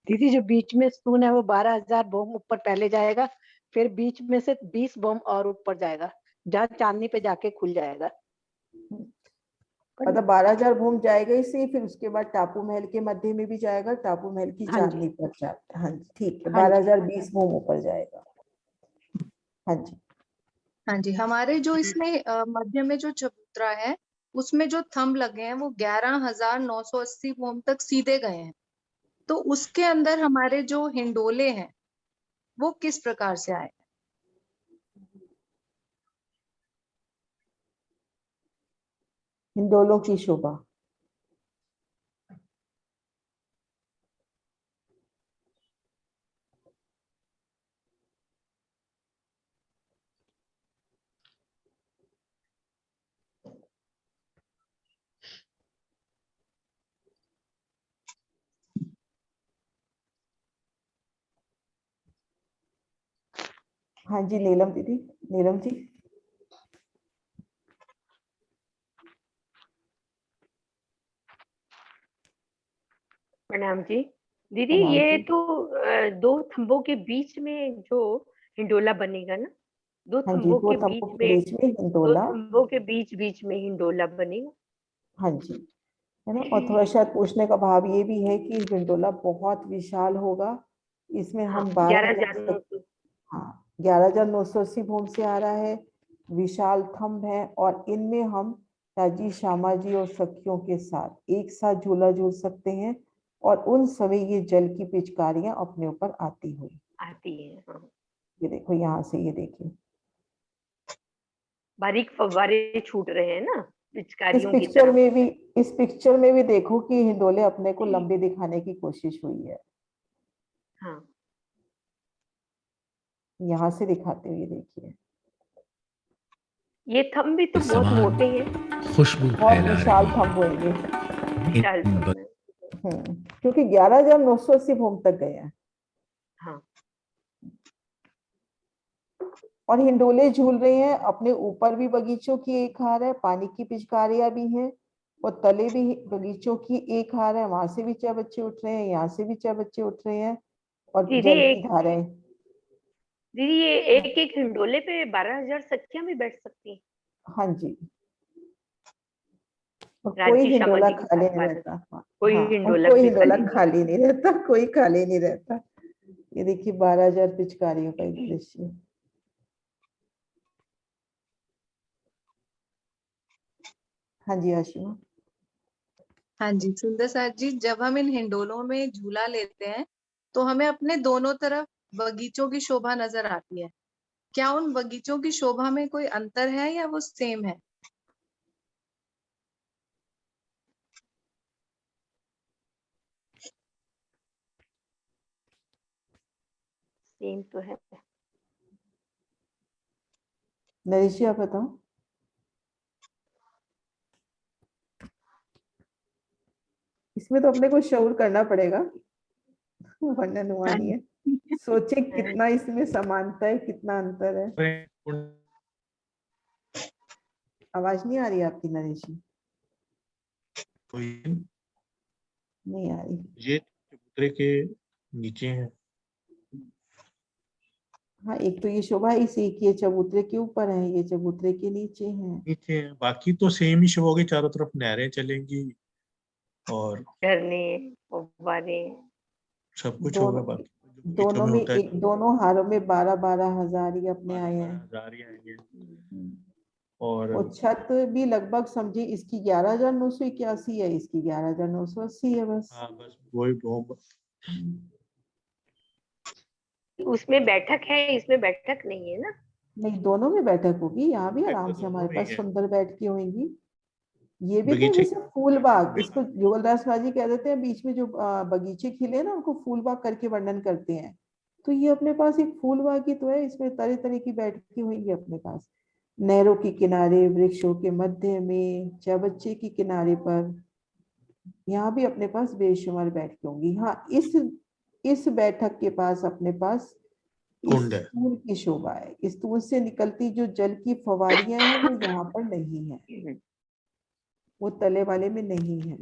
दीदी जो बीच में स्तून है वो 12,000 बोम ऊपर पहले जाएगा, फिर बीच में से 20 बोम और ऊपर जाएगा, जहाँ चांदनी पे जाके खुल जाएगा। मतलब 12,000 भूम जाएगा इसे, फिर उसके बाद टापू महल के मध्य में भी जाएगा, टापू महल की हाँ जी, चांदनी पर जाता है। हाँ जी ठीक है, हाँ जी। 12,020 भूम ऊपर जाएगा। हाँ जी। हाँ जी, हमारे जो इसमें मध्य में जो चबूतरा है, उसमें जो थंब लगे हैं वो 11,980 भौम तक सीधे गए हैं। तो उसके अंदर हमारे जो हिंडोले हैं वो किस प्रकार से आए? हिंडोलों की शोभा। हाँ जी नीलम दीदी, नीलम जी। प्रणाम जी। दीदी प्रणाम ये जी। तो दो थंबों के बीच में जो हिंडोला बनेगा ना, दो हाँ जी, थंबों दो के तंबू बीच के में, बीच में दो हिंडोला। थंबों के बीच बीच में हिंडोला बनेगा। हाँ जी, है ना। और थोड़ा शायद पूछने का भाव ये भी है कि हिंडोला बहुत विशाल होगा। इसमें हाँ, हम 12,000 11,900। हाँ 11,980 भूम से आ रहा है। विशाल थंब है और इनमें हम ताजी श्यामा जी और सखियों के साथ एक साथ झूला झूल सकते हैं और उन समय ये जल की पिचकारियां अपने ऊपर आती हुई। आती है। हाँ, ये देखो यहाँ से, ये देखिए बारीक फव्वारे छूट रहे हैं ना इस पिचकारियों की पिक्चर तरह। में भी, इस पिक्चर में भी देखो कि हिंडोले अपने को लंबे दिखाने की कोशिश हुई है। हाँ, यहाँ से दिखाते हुए देखिए, ये थंब भी तो बहुत समान मोटे हैं, खुशबू बहुत फैला विशाल रही थंब होंगे। विशाल इन थंब है। क्योंकि 11,980 भूम तक गए हैं। हाँ, और हिंडोले झूल रहे हैं, अपने ऊपर भी बगीचों की एक हार है, पानी की पिचकारियां भी हैं और तले भी बगीचों की एक हार है। वहां से भी चार बच्चे उठ रहे हैं, यहाँ से भी चार बच्चे उठ रहे हैं और दीदी जल की एक, धाराएं। दीदी ये एक एक हिंडोले पे 12,000 सखियां भी बैठ सकती हैं। हाँ जी, और कोई राज्य श्यामा हिंडोला जी के खाली साथ नहीं 12,000, रहता। हाँ कोई हाँ, और हिंडोला कोई भी हिंडोला खाली नहीं खाली नहीं रहता, कोई खाली नहीं रहता। ये देखिए 12,000 पिचकारियों का एक दृश्य। हाँ जी आशिमा। हाँ जी सुंदर साथ जी, जब हम इन हिंडोलों में झूला लेते हैं तो हमें अपने दोनों तरफ बगीचों की शोभा नजर आती है। क्या उन बगीचों की शोभा में कोई अंतर है या वो सेम है? सेम तो है। नरेश जी आप बताओ। इसमें तो अपने को शऊर करना पड़ेगा, वरना हाँ नुआनी है। जी। सोचे कितना इसमें समानता है, कितना अंतर है। आवाज नहीं आ रही आपकी नरेश जी? नहीं आ रही। ये चबूतरे के नीचे है। हाँ एक तो ये शोभा इसी की, ये चबूतरे के ऊपर है, ये चबूतरे के नीचे है। नीचे है, बाकी तो सेम ही शो होगी। चारों तरफ नहरें चलेंगी और झरने, फव्वारे। सब कुछ होगा। दोनों बाकी जो बगीचों दोनों में में होता है, एक, दोनों हारों में 12,000 ही अपने आए 12,000 हैं। ही आएंगे। हम्म। और और छत भी लगभग समझिए इसकी 11,981 है, इसकी 11,980 है बस। हाँ बस वही वो उसमें बैठक है, इसमें बैठक नहीं है ना। नहीं, दोनों में बैठक होगी, यहाँ भी बैठक आराम तो से दोनों हमारे में ही पास है। सुंदर बैठकें होंगी। ये भी तो बगीचे जैसे फूल बाग, में इसको युगलदास बाजी कह देते हैं, बीच में जो बगीचे खिले हैं ना उनको फूल बाग करके वर्णन करते हैं। तो ये अपने पास एक फूल बाग ही तो है, इसमें तरह तरह की बैठकें होंगी अपने पास। नहरों के किनारे, वृक्षों के मध्य में, चबच्चे के किनारे पर, यहाँ भी अपने पास बेशुमार बैठकें होंगी। हाँ इस बैठक के पास अपने पास इस कुंड है। स्तूल की शोभा है। इस स्तूल से निकलती जो जल की फवारियां हैं वो यहाँ पर नहीं है, वो तले वाले में नहीं है।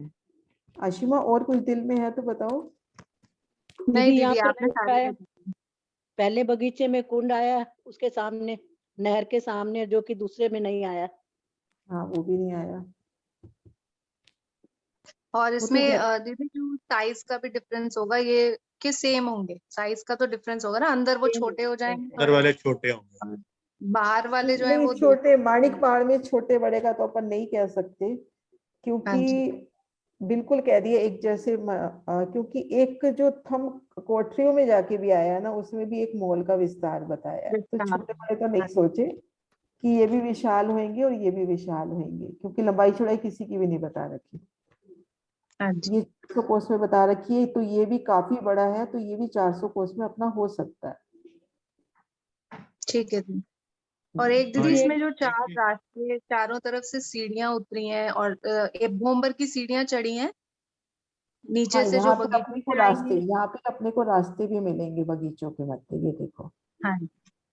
आशिमा और कुछ दिल में है तो बताओ। नहीं दीदी यहाँ दीदी पे आपने कुंड सारी आया, पहले बगीचे में कुंड आया, उसके सामने नहर के सामने, जो कि दूसरे में नहीं आया। हाँ वो भी नहीं आया। और वो इसमें तो दीदी जो साइज का भी डिफरेंस होगा, ये कि सेम होंगे? साइज का तो डिफरेंस होगा ना, अंदर वो छोटे हो जाएंगे अंदर थोड़े वाले छोटे होंगे। और बाहर वाले जो है नहीं, वो दो छोटे माणिक होंगे। पहाड़ में छोटे बड़े का तो अपन नहीं कह सकते, हाँ जी। क्योंकि बिल्कुल कह दिए एक जैसे क्योंकि एक जो थम कोठरियों में जाके भी आया है ना, उसमें भी एक मॉल का विस्तार बताया है, तो विस्तार। छोटे बड़े तो नहीं हाँ सोचे कि ये भी विशाल होंगे और ये भी विशाल होंगे, क्योंकि लंबाई चौड़ाई किसी की भी नहीं बता रखी। हाँ जी। ये 400 कोस में बता रखी है, तो ये भी काफी बड़ा है, तो ये भी 400 कोस में अपना हो सकता है। ठीक है दीदी। और एक हाँ दीदी दीदी इसमें एक जो चार रास्ते, चारों तरफ से सीढ़ियां उतरी हैं और एक भोंबर की सीढ़ियां चढ़ी हैं हाँ नीचे से जो यहाँ पे बगीचे अपने को से आई रास्ते, हैं। यहाँ पे अपने को रास्ते भी मिलेंगे बगीचों के मध्य, ये देखो। हाँ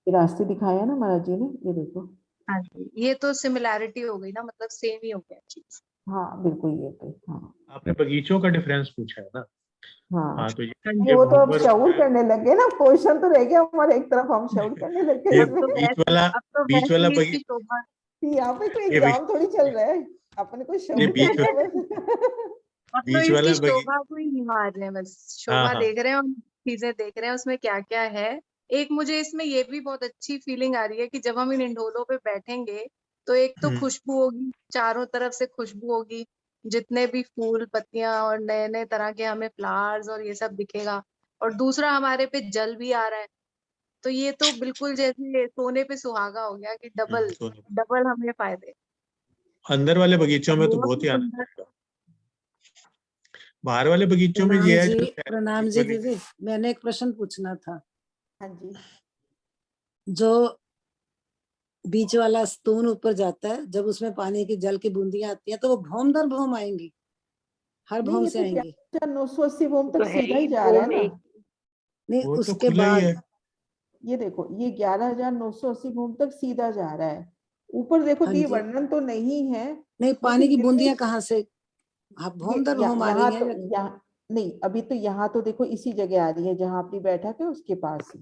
ये रास्ते दिखाया ना महाराज जी ने, ये देखो। हाँ जी, ये तो सिमिलैरिटी हो गई ना, मतलब सेम ही हो गया चीज। हाँ बिल्कुल, ये तो हाँ आपने बगीचों का डिफरेंस पूछा है ना। हाँ। हाँ तो ये वो तो अब भूमर शऊर होता है, करने लगे ना, क्वेश्चन तो रह गया हमारे एक तरफ, हम शऊर करने लगे ये इसमें। अब तो बीच वैसे वाला ही इसकी शोभा, यहाँ पे कोई ये बीच एग्जाम थोड़ी चल रहा है, अपने को ये शऊर बीच करना है बस। अब तो बीच इसकी वाला शोभा को ही निहार रहे हैं, बस हाँ शोभा हाँ देख रहे हैं और चीजें देख रहे हैं उसमें क्या क्या है। एक मुझे इसमें ये भी बहुत अच्छी फीलिंग आ रही है कि जब हम इन इंडोलों पे बैठेंगे तो एक तो हम्म, खुशबू होगी, चारों तरफ से खुशबू होगी, जितने भी फूल पत्तियां और नए नए तरह के हमें फ्लावर्स और ये सब दिखेगा। और दूसरा हमारे पे जल भी आ रहा है, तो ये तो बिल्कुल जैसे सोने पे सुहागा हो गया कि डबल सोने डबल हमें फायदे। अंदर वाले बगीचों में तो बहुत बहुत ही ही सुंदर। आनंद, बाहर वाले बगीचों में प्रणाम ये है जी, जो शहर प्रणाम बीच जी वाली दीदी, मैंने एक प्रश्न पूछना था। हाँ जी। जो बीच वाला स्तून ऊपर जाता है, जब उसमें पानी की जल की बूंदियां आती हैं तो वो भौम दर भौम आएंगी, हर नहीं, भौम ये से तो आएंगी? 980 वोम तो तक है सीधा ही ही जा रहा है भूम ना। एक। नहीं, वो तो उसके खुला ही बाद है। ये देखो, ये 11,980 वोम तक सीधा जा रहा है। ऊपर देखो हाँ तो ये जी, वर्णन तो नहीं है, नहीं पानी लेकिन की दिन में बूंदियां कहाँ से, आप भौम दर भौम आ यहाँ रही तो हैं? यहाँ नहीं, अभी तो यहाँ तो देखो इसी जगह आ रही है जहाँ अपनी बैठक है उसके पास ही।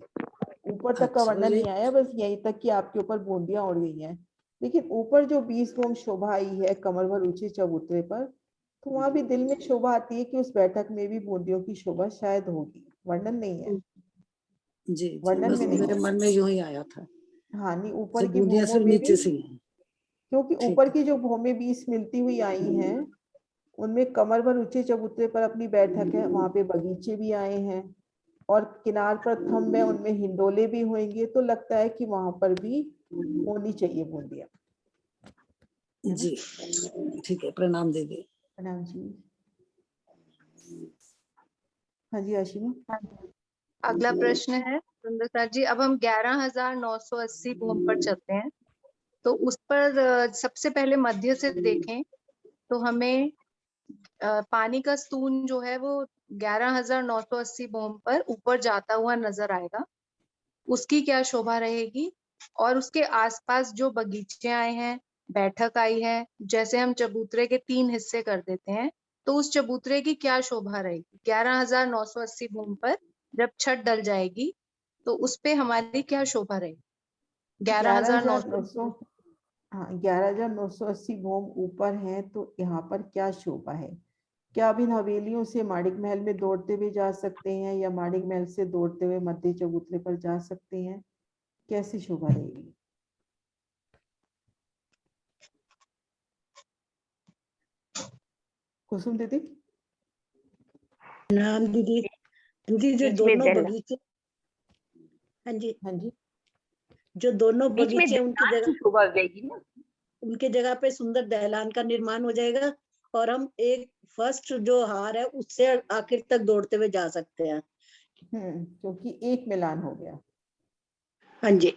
ऊपर तक का अच्छा, वर्णन नहीं आया, बस यहीं तक कि आपके ऊपर बूंदियां उड़ गई हैं। लेकिन ऊपर जो 20 वोम शोभा आई है कमर भर ऊंचे चबूतरे पर, तो वहां भी दिल में शोभा आती है कि उस बैठक में भी बूंदियों की शोभा शायद होगी। वर्णन नहीं है, जी जी, वर्णन बस में नहीं मेरे है। मन में यूं ही आया था। हाँ नहीं, ऊपर जब की बूंदियां भूमों सिर्फ में भी, नीचे से ही हैं। क्योंकि ठीक ऊपर है। की जो भूमि 20 मिलती हुई आई हैं, उनमें कमर भर ऊंचे चबूतरे पर अपनी बैठक है, वहां पे बगीचे भी आए हैं और किनार पर थंब है, उनमें हिंडोले भी होंगे, तो लगता है कि वहां पर भी होनी चाहिए बूंदियां, है ना। जी ठीक है, प्रणाम दीदी। प्रणाम जी। हाँ जी आशिमा। अगला प्रश्न है सुंदर जी, अब हम 11,980 भूम पर चलते हैं। तो उस पर सबसे पहले मध्य से देखें तो हमें पानी का स्तून जो है वो 11,980 भूम पर ऊपर जाता हुआ नजर आएगा। उसकी क्या शोभा रहेगी? और उसके आसपास जो बगीचे आए हैं, बैठक आई है, जैसे हम चबूतरे के 3 हिस्से कर देते हैं, तो उस चबूतरे की क्या शोभा रहेगी 11,980 भूम पर जब छत डल जाएगी, तो उस पे हमारी क्या शोभा रहेगी? 11,900, 11,980। हाँ 11,980 भूम ऊपर है, तो यहाँ पर क्या शोभा है? क्या आप इन हवेलियों से माणिक महल में दौड़ते हुए जा सकते हैं, या माणिक महल से दौड़ते हुए मध्य चबूतरे पर जा सकते हैं? कैसी शोभा रहेगी? कुसुम दीदी। प्रणाम दीदी। दीदी जो बीच में दोनों दल, बगीचे, हाँ जी, हाँ जी। जो दोनों बीच में बगीचे दीवार की शोभा रहेगी ना। उनके जगह पे सुंदर दहलान का निर्माण हो जाएगा, और हम एक फर्स्ट जो हार है उससे आखिर तक दौड़ते हुए जा सकते हैं। क्योंकि एक मिलान हो गया, हाँ जी,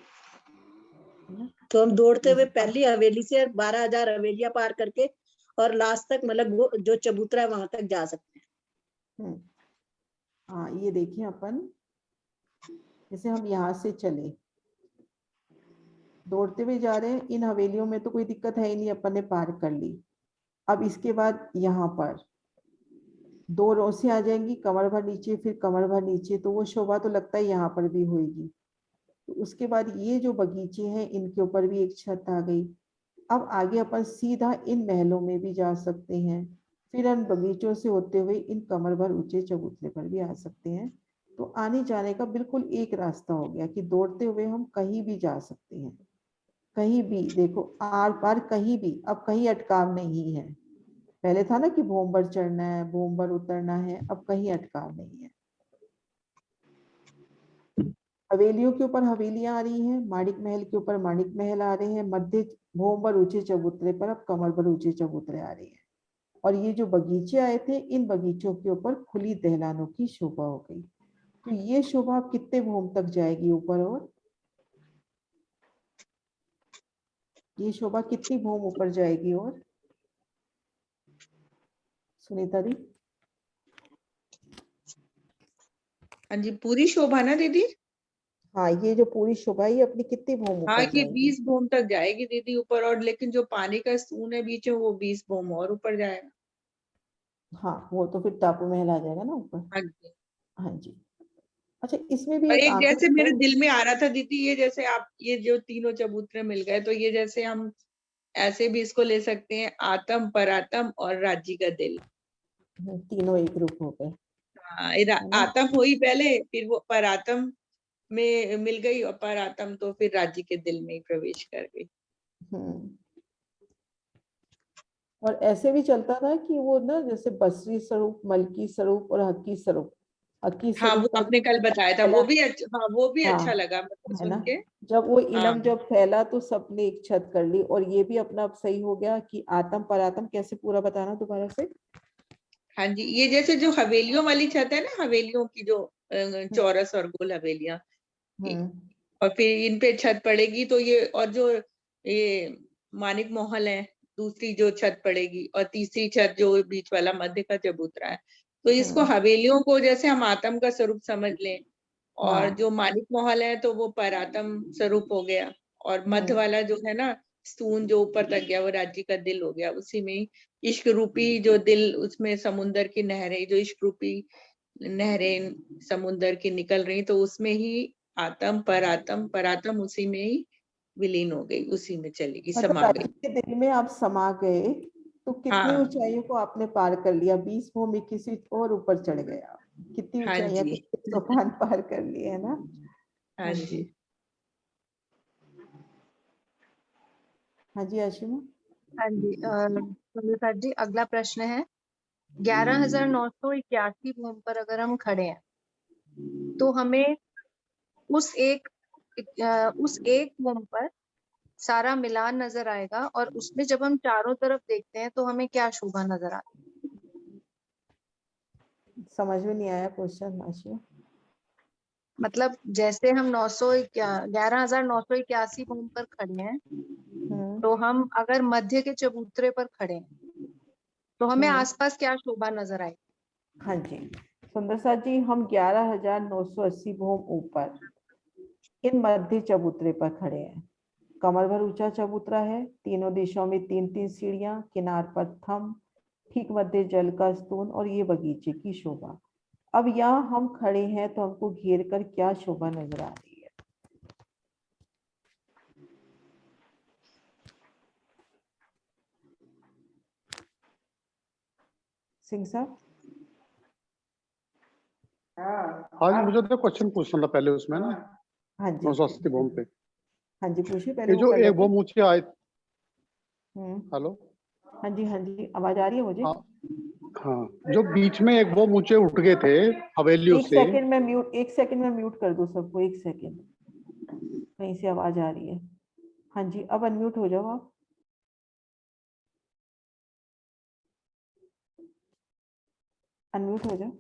है ना। तो हम दौड़ते हुए जैसे पहली हवेली से 12,000 हवेलियां पार करके और लास्ट तक, मतलब वो जो चबूतरा है वहां तक जा सकते हैं। हाँ ये देखिए अपन, जैसे हम यहाँ से चले, दौड़ते हुए जा रहे हैं, इन हवेलियों में तो कोई दिक्कत है ही नहीं, अपन ने पार कर ली। अब इसके बाद यहाँ पर 2 रोसें आ जाएंगी, कमर भर नीचे फिर कमर भर नीचे, तो वो शोभा तो लगता है यहाँ पर भी होगी। तो उसके बाद ये जो बगीचे हैं इनके ऊपर भी एक छत आ गई। अब आगे अपन सीधा इन महलों में भी जा सकते हैं, फिर इन बगीचों से होते हुए इन कमर भर ऊंचे चबूतरे पर भी आ सकते हैं। तो आने जाने का बिल्कुल एक रास्ता हो गया कि दौड़ते हुए हम कहीं भी जा सकते हैं, कहीं भी देखो, आर पार कहीं भी, अब कहीं अटकाव नहीं है। पहले था ना कि भोंबर चढ़ना है, भोंबर उतरना है, अब कहीं अटकाव नहीं है। हवेलियों के ऊपर हवेलियां आ रही हैं, माणिक महल के ऊपर माणिक महल आ रहे हैं, मध्य भोंबर ऊंचे चबूतरे पर अब कमर भर ऊंचे चबूतरे आ रही हैं। और ये जो बगीचे आए थे, इन बगीचों के ऊपर खुली दहलानों की शोभा हो गई। तो ये शोभा कितने भूम तक जाएगी ऊपर, और ये शोभा कितनी भूम ऊपर जाएगी? और सुनीता दी। हाँ जी, पूरी शोभा ना दीदी? हाँ, ये जो पूरी शोभा है, ये अपनी कितनी भूम हाँ, ऊपर ये जाएगी? 20 भूम तक जाएगी दीदी ऊपर, और लेकिन जो पानी का स्तून है बीच में वो 20 भूम और ऊपर जाएगा। हाँ, वो तो फिर टापू महल आ जाएगा ना ऊपर। हाँ जी। हाँ जी। अच्छा, इसमें भी और एक एक आंकड़ा जैसे मेरे है। दिल में आ रहा था दीदी, ये जैसे आप ये जो तीनों चबूतरे मिल गए, तो ये जैसे हम ऐसे भी इसको ले सकते हैं, आत्म, परात्म और राज्य का दिल। तीनों एक रूप हो गए। हाँ, है ना? आत्म हुई पहले, फिर वो परात्म में मिल गई, और परात्म तो फिर राज्य के दिल में ही प्रवेश कर गई। हम्म। और ऐसे भी चलता था कि वो ना, जैसे बसरी स्वरूप, मलकी स्वरूप और हकी स्वरूप। हकी हाँ, वो स्वरूप का आपने कल बताया था, वो भी अच्छा, हाँ वो भी अच्छा हाँ, लगा मतलब है ना? सुन के। जब वो हाँ इलम जब फैला तो सबने एक छत कर ली, और ये भी अपना अब सही हो गया कि आत्म परात्म कैसे पूरा बताना दोबारा से। हाँ जी, ये जैसे जो हवेलियों वाली छत है ना, हवेलियों की जो चौरस और गोल हवेलियां, और फिर इन पे छत पड़ेगी, तो ये, और जो ये मानिक महल है, दूसरी जो छत पड़ेगी, और तीसरी छत जो बीच वाला मध्य का चबूतरा है, तो इसको हवेलियों को जैसे हम आत्म का स्वरूप समझ लें, और हाँ। जो मानिक महल है तो वो परात्म स्वरूप हो गया, और मध्य वाला जो है ना स्तून जो ऊपर तक गया, वो राज्य का दिल हो गया। उसी में इश्क रूपी जो दिल, उसमें समुन्दर की नहरें, जो इश्क रूपी नहरें समुन्दर की निकल रही, तो उसमें ही आत्म, परात्म, परात्म उसी में ही विलीन हो गई, उसी में चली गई, मतलब समा राज्य गई। के दिल में आप समा गए, तो कितनी हाँ ऊंचाइयों को आपने पार कर लिया? 20 भूमि किसी और ऊपर चढ़ गए आप। कितनी हाँ ऊंचाइयां, जी, कितने सोपान पार कर लिए, है ना? हाँ हाँ जी। जी। हाँ जी आशिमा। हाँ जी, सर जी, अगला प्रश्न है, 11,981 भूमि पर अगर हम खड़े हैं, तो हमें उस एक भूमि पर सारा मिलान नजर आएगा, और उसमें जब हम चारों तरफ देखते हैं तो हमें क्या शोभा नजर आती समझ में नहीं आया क्वेश्चन आशिमा। है? मतलब जैसे हम 11,981 भूमि पर खड़े हैं, तो हम अगर मध्य के चबूतरे पर खड़े हैं, तो हमें आसपास क्या शोभा नजर आएगी? हाँ जी सुंदर सा जी, हम 11,980 भूम ऊपर इन मध्य चबूतरे पर खड़े हैं। कमर भर ऊंचा चबूतरा है, तीनों दिशाओं में 3-3 सीढ़ियां, किनार पर थंब, ठीक मध्य जल का स्तून, और ये बगीचे की शोभा। अब यहाँ हम खड़े हैं तो हमको घेर कर क्या शोभा नजर आ रही है? सिंह साहब। हाँ जी, मुझे तो क्वेश्चन पूछना था पहले उसमें ना, हाँ जी 980 बॉम्ब पे। हाँ जी, पूछिए पहले ये वो जो कर एक लेते। बॉम्ब ऊंचे आए, हेलो, हाँ जी, आवाज आ रही है मुझे? हाँ हाँ, जो बीच में एक बॉम्ब ऊंचे उठ गए थे हवेलियों एक से। सेकंड में म्यूट कर दो सबको, एक सेकंड, कहीं से आवाज आ रही है। हाँ जी, अब अनम्यूट हो जाओ आप। अनम्यूट हो जाओ।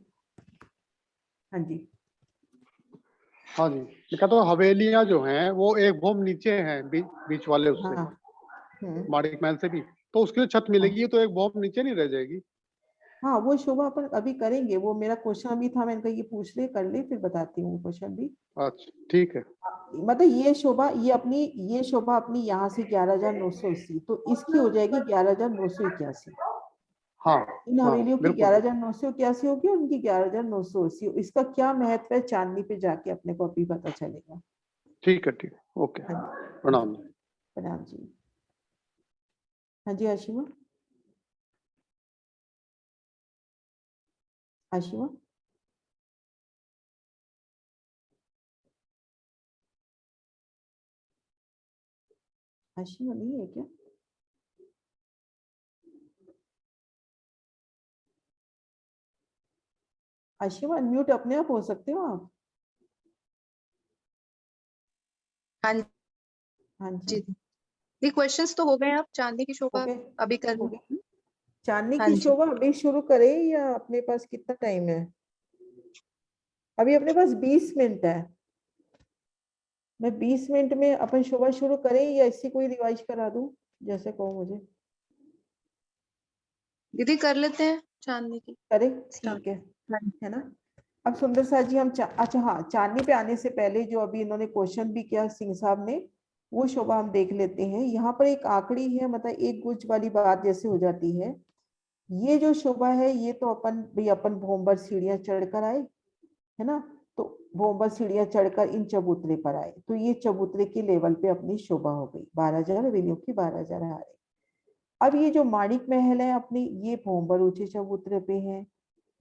हाँ जी। हाँ जी, लिखा तो हवेलियां जो हैं वो एक बॉम्ब नीचे हैं, बीच वाले उससे, हाँ। माणिक महल से भी, तो उसके लिए छत मिलेगी, तो एक बॉम्ब नीचे नहीं रह जाएगी? हाँ, वो शोभा अपन अभी करेंगे, वो मेरा क्वेश्चन अभी था, मैंने कहा ये पूछ ले, कर ले, फिर बताती हूँ क्वेश्चन भी। अच्छा ठीक है। मतलब ये शोभा अपनी यहाँ से 11,980, तो इसकी हो जाएगी 11,981। हाँ इन हाँ हवेलियों की बिल्कुल। 11,981 होगी, और उनकी 11,980। इसका क्या महत्व है, चांदनी पे जाके अपने को अभी पता चलेगा। ठीक है, ओके, हाँ प्रणाम। प्रणाम जी। हाँ जी आशिमा। आशिमा। आशिमा नहीं है क्या? आशिमा अनम्यूट अपने आप हो सकते हो आप। हाँ हाँ जी, जी। ये क्वेश्चंस तो हो गए, आप चांदी की हो शोभा गए। अभी कर हो ली। गए। चांदनी हाँ की जी, शोभा अभी शुरू करें, या अपने पास कितना टाइम है? अभी अपने पास 20 मिनट है। मैं 20 मिनट में अपन शोभा शुरू करें, या इसी कोई रिवाइज करा दूं, जैसे कहो मुझे। दीदी कर लेते हैं चांदी की करें, स्टार्ट। ठीक है। हाँ जी। है ना? अब सुंदर सा जी हम अच्छा हाँ, चांदनी पे आने से पहले जो अभी इन्होंने क्वेश्चन भी किया सिंह साहब ने, वो शोभा हम देख लेते हैं। यहाँ पर एक आंकड़ी है, मतलब एक गुज वाली बात जैसे हो जाती है। ये जो शोभा है ये तो अपन भोंबर सीढ़ियां चढ़कर आए, है ना। तो भोंबर सीढ़ियां चढ़कर इन चबूतरे पर आए, तो ये चबूतरे के लेवल पे अपनी शोभा हो गई। 12,000 हवेलियों की 12,000 हारे। अब ये जो माणिक महल है अपने, ये भोंबर ऊंचे चबूतरे पे है।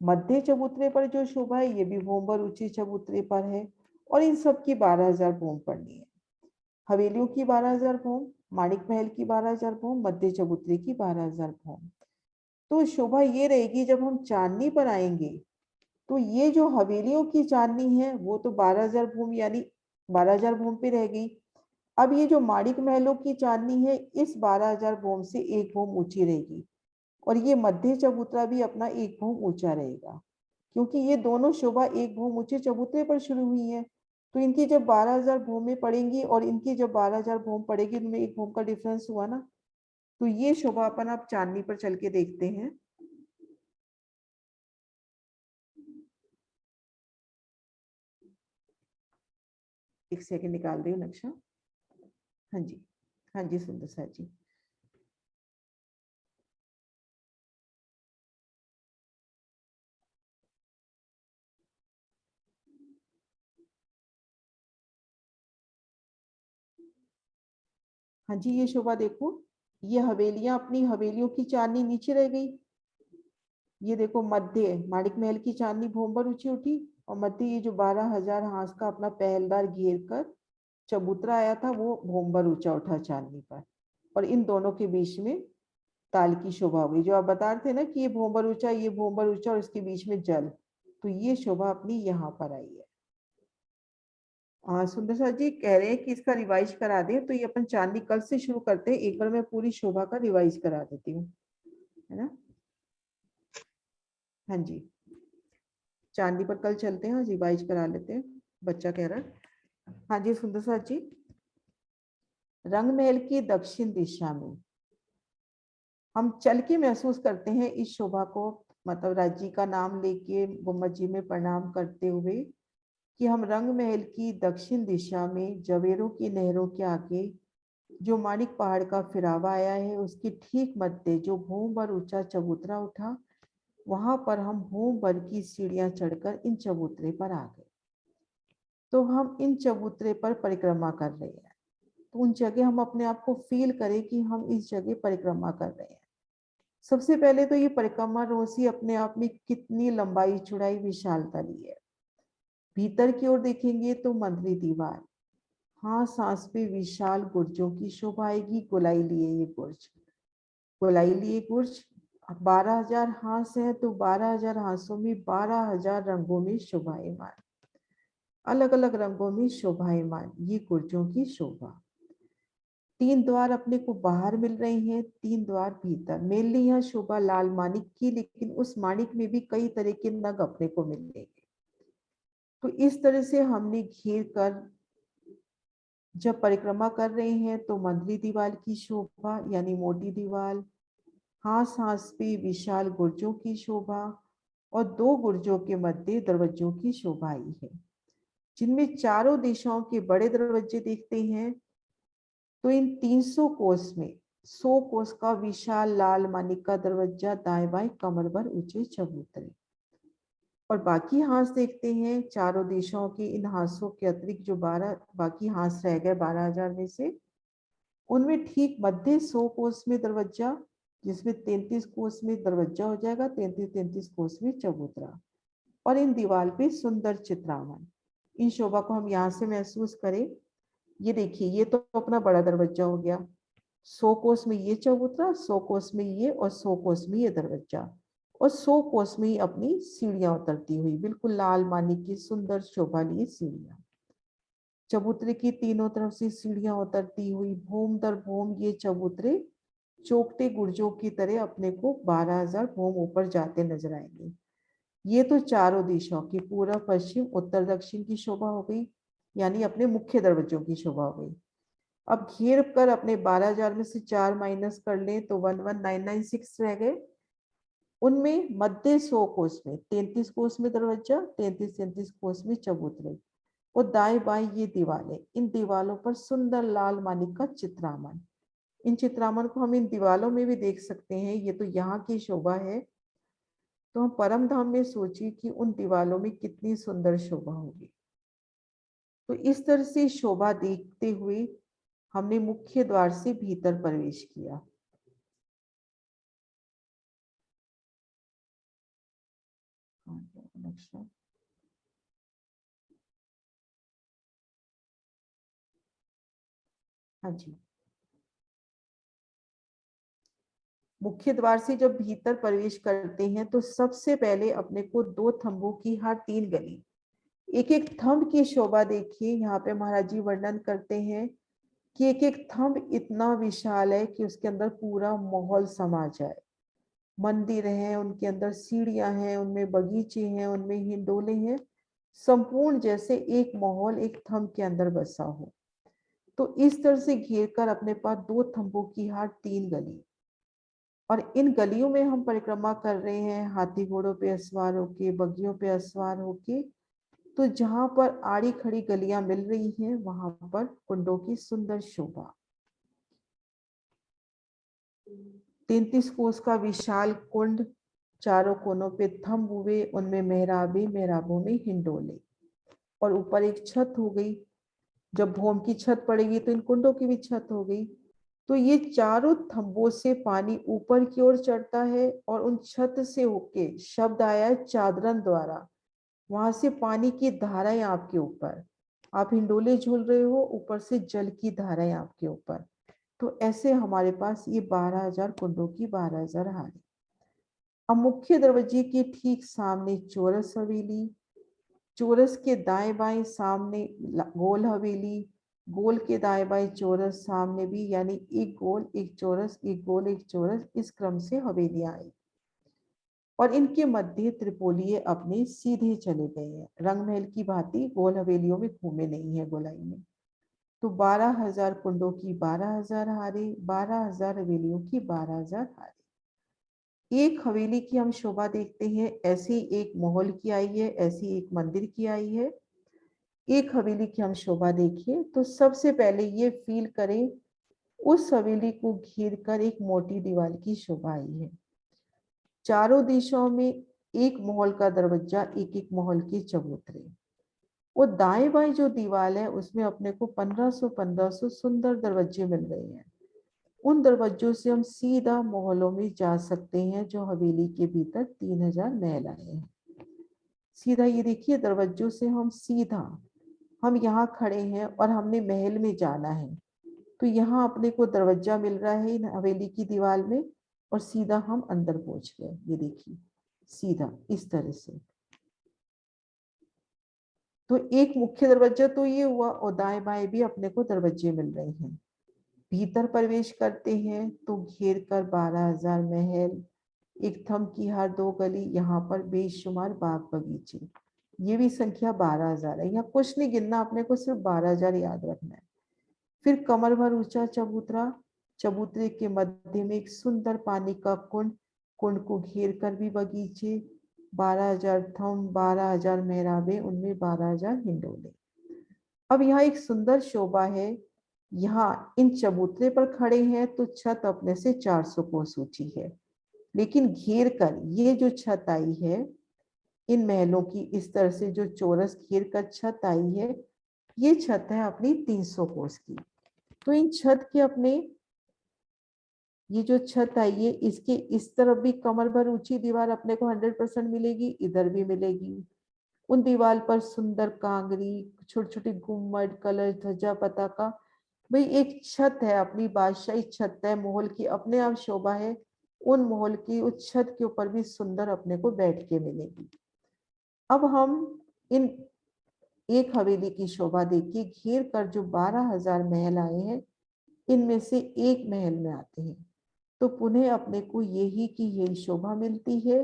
मध्य चबूतरे पर जो शोभा है ये भी भोंबर ऊंचे चबूतरे पर है, और इन सब की 12,000 भोम पड़नी है। हवेलियों की 12,000 भोम, माणिक महल की 12,000 भोम, मध्य चबूतरे की 12,000 भोम। तो शोभा ये रहेगी जब हम चांदनी पर आएंगे, तो ये जो हवेलियों की चांदनी है वो तो 12,000 भूम यानी 12,000 भूम पे रह गई। अब ये जो माणिक महलों की चांदनी है इस 12,000 भूम से एक भूम ऊंची रहेगी, और ये मध्य चबूतरा भी अपना एक भूम ऊंचा रहेगा, क्योंकि ये दोनों शोभा एक भूम ऊंचे चबूतरे पर शुरू हुई है। तो इनकी जब 12,000 भूमें पड़ेंगी और इनकी जब 12,000 भूम पड़ेगी, इनमें एक भूम का डिफरेंस हुआ ना। तो ये शोभा अपन आप चांदनी पर चल के देखते हैं। एक सेकंड निकाल रही हूँ नक्शा। हाँ जी, हाँ जी सुंदर सा जी। हाँ जी, ये शोभा देखो, ये हवेलियां अपनी हवेलियों की चांदनी नीचे रह गई। ये देखो मध्य माणिक महल की चांदनी भोंबर ऊंची उठी, और मध्य ये जो 12,000 हांस का अपना पहलदार घेर कर चबूतरा आया था वो भोंबर ऊंचा उठा चांदनी पर, और इन दोनों के बीच में ताल की शोभा हो गई। जो आप बता रहे थे ना कि ये भोंबर ऊंचा, ये भोंबर ऊंचा, और इसके बीच में जल, तो ये शोभा अपनी यहाँ पर आई है। हाँ सुंदर सर जी कह रहे हैं कि इसका रिवाइज करा दें, तो ये अपन चांदनी कल से शुरू करते हैं। एक बार मैं पूरी शोभा का रिवाइज करा देती हूँ, है ना। हाँ जी, चांदनी पर कल चलते हैं, रिवाइज करा लेते हैं, बच्चा कह रहा है। हाँ जी सुंदर सर जी, रंग महल की दक्षिण दिशा में हम चल के महसूस करते हैं इस शोभा को, मतलब राज्य का नाम लेके गुम्बद जी में प्रणाम करते हुए, कि हम रंग महल की दक्षिण दिशा में जवेरों की नहरों के आगे जो माणिक पहाड़ का फिरावा आया है उसकी ठीक मध्य जो भूम भर ऊंचा चबूतरा उठा, वहां पर हम भूम भर की सीढ़ियां चढ़कर इन चबूतरे पर आ गए। तो हम इन चबूतरे पर परिक्रमा कर रहे हैं, तो उन जगह हम अपने आप को फील करें कि हम इस जगह परिक्रमा कर रहे हैं। सबसे पहले तो ये परिक्रमा रोसी अपने आप में कितनी लंबाई चौड़ाई विशालता ली है। भीतर की ओर देखेंगे तो मंदिर दीवार, हाँ सांस पे विशाल गुर्जों की शोभा आएगी। गोलाई लिए ये गुर्ज, गोलाई लिए गुर्ज 12,000 हांस है, तो 12,000 हांसों में 12,000 रंगों में शोभायमान, अलग अलग रंगों में शोभायमान ये गुर्जों की शोभा। 3 द्वार अपने को बाहर मिल रहे हैं, 3 द्वार भीतर। मेनली यह शोभा लाल माणिक की, लेकिन उस माणिक में भी कई तरह के नग अपने को मिलेंगे। तो इस तरह से हमने घेर कर जब परिक्रमा कर रहे हैं, तो मंदिर दीवार की शोभा यानी मोटी दीवार, हांस हांस पे विशाल गुर्जों की शोभा, और 2 गुर्जों के मध्य दरवाजों की शोभा आई है, जिनमें चारों दिशाओं के बड़े दरवाजे देखते हैं। तो इन 300 कोस में 100 कोस का विशाल लाल माणिक का दरवाजा दाएं बाएं कमर भर ऊंचे चबूतरे, और बाकी हांस देखते हैं चारों दिशाओं के। इन हांसों के अतिरिक्त जो 12 बाकी हांस रह गए 12,000 में से, उनमें ठीक मध्य 100 कोस में दरवाजा, जिसमें 33 कोस में दरवाजा हो जाएगा, 33 कोस में चबूतरा, और इन दीवार पे सुंदर चित्रावन। इन शोभा को हम यहाँ से महसूस करें। ये देखिए, ये तो अपना बड़ा दरवाजा हो गया, 100 कोस में ये चबूतरा, 100 कोस में ये, और 100 कोस में ये दरवाजा, और 100 कोस में ही अपनी सीढ़ियां उतरती हुई बिल्कुल लाल माणिक की सुंदर शोभा लिए सीढ़ियां। चबूतरे की तीनों तरफ से सीढ़ियां उतरती हुई भूम दर भूम ये चबूतरे चौकटे गुर्जों की तरह अपने को 12,000 भूम ऊपर जाते नजर आएंगे। ये तो चारों दिशाओं की पूर्व पश्चिम उत्तर दक्षिण की शोभा हो गई, यानी अपने मुख्य दरवाजों की शोभा हो गई। अब घेर कर अपने 12,000 में से 4 माइनस कर लें तो 11,996 रह गए। उनमें मध्य 100 कोस में 33 कोस में दरवाजा, 33 कोस में चबूतरे और दाएं बाएं ये दीवारें। इन दीवालों पर सुंदर लाल मानिक का चित्रामन। इन चित्रामन को हम इन दीवालों में भी देख सकते हैं। ये तो यहाँ की शोभा है, तो हम परम धाम में सोचिए कि उन दीवालों में कितनी सुंदर शोभा होगी। तो इस तरह से शोभा देखते हुए हमने मुख्य द्वार से भीतर प्रवेश किया। हाँ जी, मुख्य द्वार से जब भीतर प्रवेश करते हैं तो सबसे पहले अपने को 2 थंबों की हर 3 गली, एक एक थंब की शोभा देखिए। यहाँ पे महाराज जी वर्णन करते हैं कि एक एक थंब इतना विशाल है कि उसके अंदर पूरा माहौल समा जाए। मंदिर हैं, उनके अंदर सीढ़ियां हैं, उनमें बगीचे हैं, उनमें हिंडोले हैं, संपूर्ण जैसे एक माहौल एक थंब के अंदर बसा हो। तो इस तरह से घेर कर अपने पास 2 थंबों की हर 3 गली, और इन गलियों में हम परिक्रमा कर रहे हैं हाथी घोड़ों पे सवार होके, बगियों पे सवार होके। तो जहां पर आड़ी खड़ी गलियां मिल रही हैं वहां पर कुंडों की सुंदर शोभा। 33 कोस का विशाल कुंड, चारों कोनों पे थंब हुए, उनमें मेहराबे, मेहराबों में हिंडोले, और ऊपर एक छत हो गई। जब भोम की छत पड़ेगी तो इन कुंडों की भी छत हो गई। तो ये चारों थंबों से पानी ऊपर की ओर चढ़ता है और उन छत से होके शब्द आया है चादरन द्वारा, वहां से पानी की धाराएं आपके ऊपर, आप हिंडोले झूल रहे हो, ऊपर से जल की धाराएं आपके ऊपर। तो ऐसे हमारे पास ये 12,000 कुंडों की 12,000 हारें। अब मुख्य दरवाजे के ठीक सामने चौरस हवेली, चौरस के दाएं बाएं सामने गोल हवेली, गोल के दाएं बाएं चौरस, सामने भी, यानी एक गोल एक चौरस, एक गोल एक चौरस, इस क्रम से हवेलियां आई। और इनके मध्य त्रिपोलिये अपने सीधे चले गए हैं, रंग महल की भांति गोल हवेलियों में घूमे नहीं है गोलाई में। तो 12,000 कुंडों की 12,000 हारे, 12,000 हवेलियों की 12,000 हारे। एक हवेली की हम शोभा देखते हैं, ऐसी एक महल की आई है, ऐसी एक मंदिर की आई है। एक हवेली की हम शोभा देखिए तो सबसे पहले ये फील करें उस हवेली को घेर कर एक मोटी दीवार की शोभा आई है। चारों दिशाओं में एक महल का दरवाजा, एक एक महल के चबूतरे, वो दाएं बाएं जो दीवार है उसमें अपने को 1500 सुंदर दरवाजे मिल रहे हैं। उन दरवाजों से हम सीधा महलों में जा सकते हैं जो हवेली के भीतर 3,000 महल आए हैं। सीधा ये देखिए, दरवाजों से हम सीधा, हम यहाँ खड़े हैं और हमने महल में जाना है, तो यहाँ अपने को दरवाजा मिल रहा है इन हवेली की दीवार में, और सीधा हम अंदर पहुंच गए। ये देखिए सीधा इस तरह से। तो एक मुख्य दरवाजा तो ये हुआ, और दाएं बाएं भी अपने को दरवाजे मिल रहे हैं। भीतर प्रवेश करते हैं तो घेर कर 12,000 महल, एक थंब की हर 2 गली, यहाँ पर बेशुमार बाग बगीचे, ये भी संख्या 12,000 है। यहाँ कुछ नहीं गिनना, अपने को सिर्फ 12,000 याद रखना है। फिर कमर भर ऊंचा चबूतरा, चबूतरे के मध्य में एक सुंदर पानी का कुंड, कुंड को घेर कर भी बगीचे, 12,000 थंब, 12,000 मेहराबे, उनमें 12,000 हिंडोले। अब यहाँ एक सुंदर शोभा है, यहाँ इन चबूतरे पर खड़े हैं तो छत अपने से 400 कोस ऊंची है, लेकिन घेर कर ये जो छत आई है इन महलों की, इस तरह से जो चौरस घेर कर छत आई है, ये छत है अपनी 300 कोस की। तो इन छत के अपने, ये जो छत आई है इसके इस तरफ भी कमर भर ऊंची दीवार अपने को 100% मिलेगी, इधर भी मिलेगी। उन दीवार पर सुंदर कांगरी, छोटी छोटी गुम्मट, कलश, ध्वजा, पताका, भाई एक छत है अपनी बादशाही छत है, महल की अपने आप शोभा है। उन महल की उस छत के ऊपर भी सुंदर अपने को बैठ के मिलेगी। अब हम इन एक हवेली की शोभा देखिए, घेर कर जो 12,000 महल आए हैं इनमें से एक महल में आते हैं तो पुनः अपने को यही की यही शोभा मिलती है।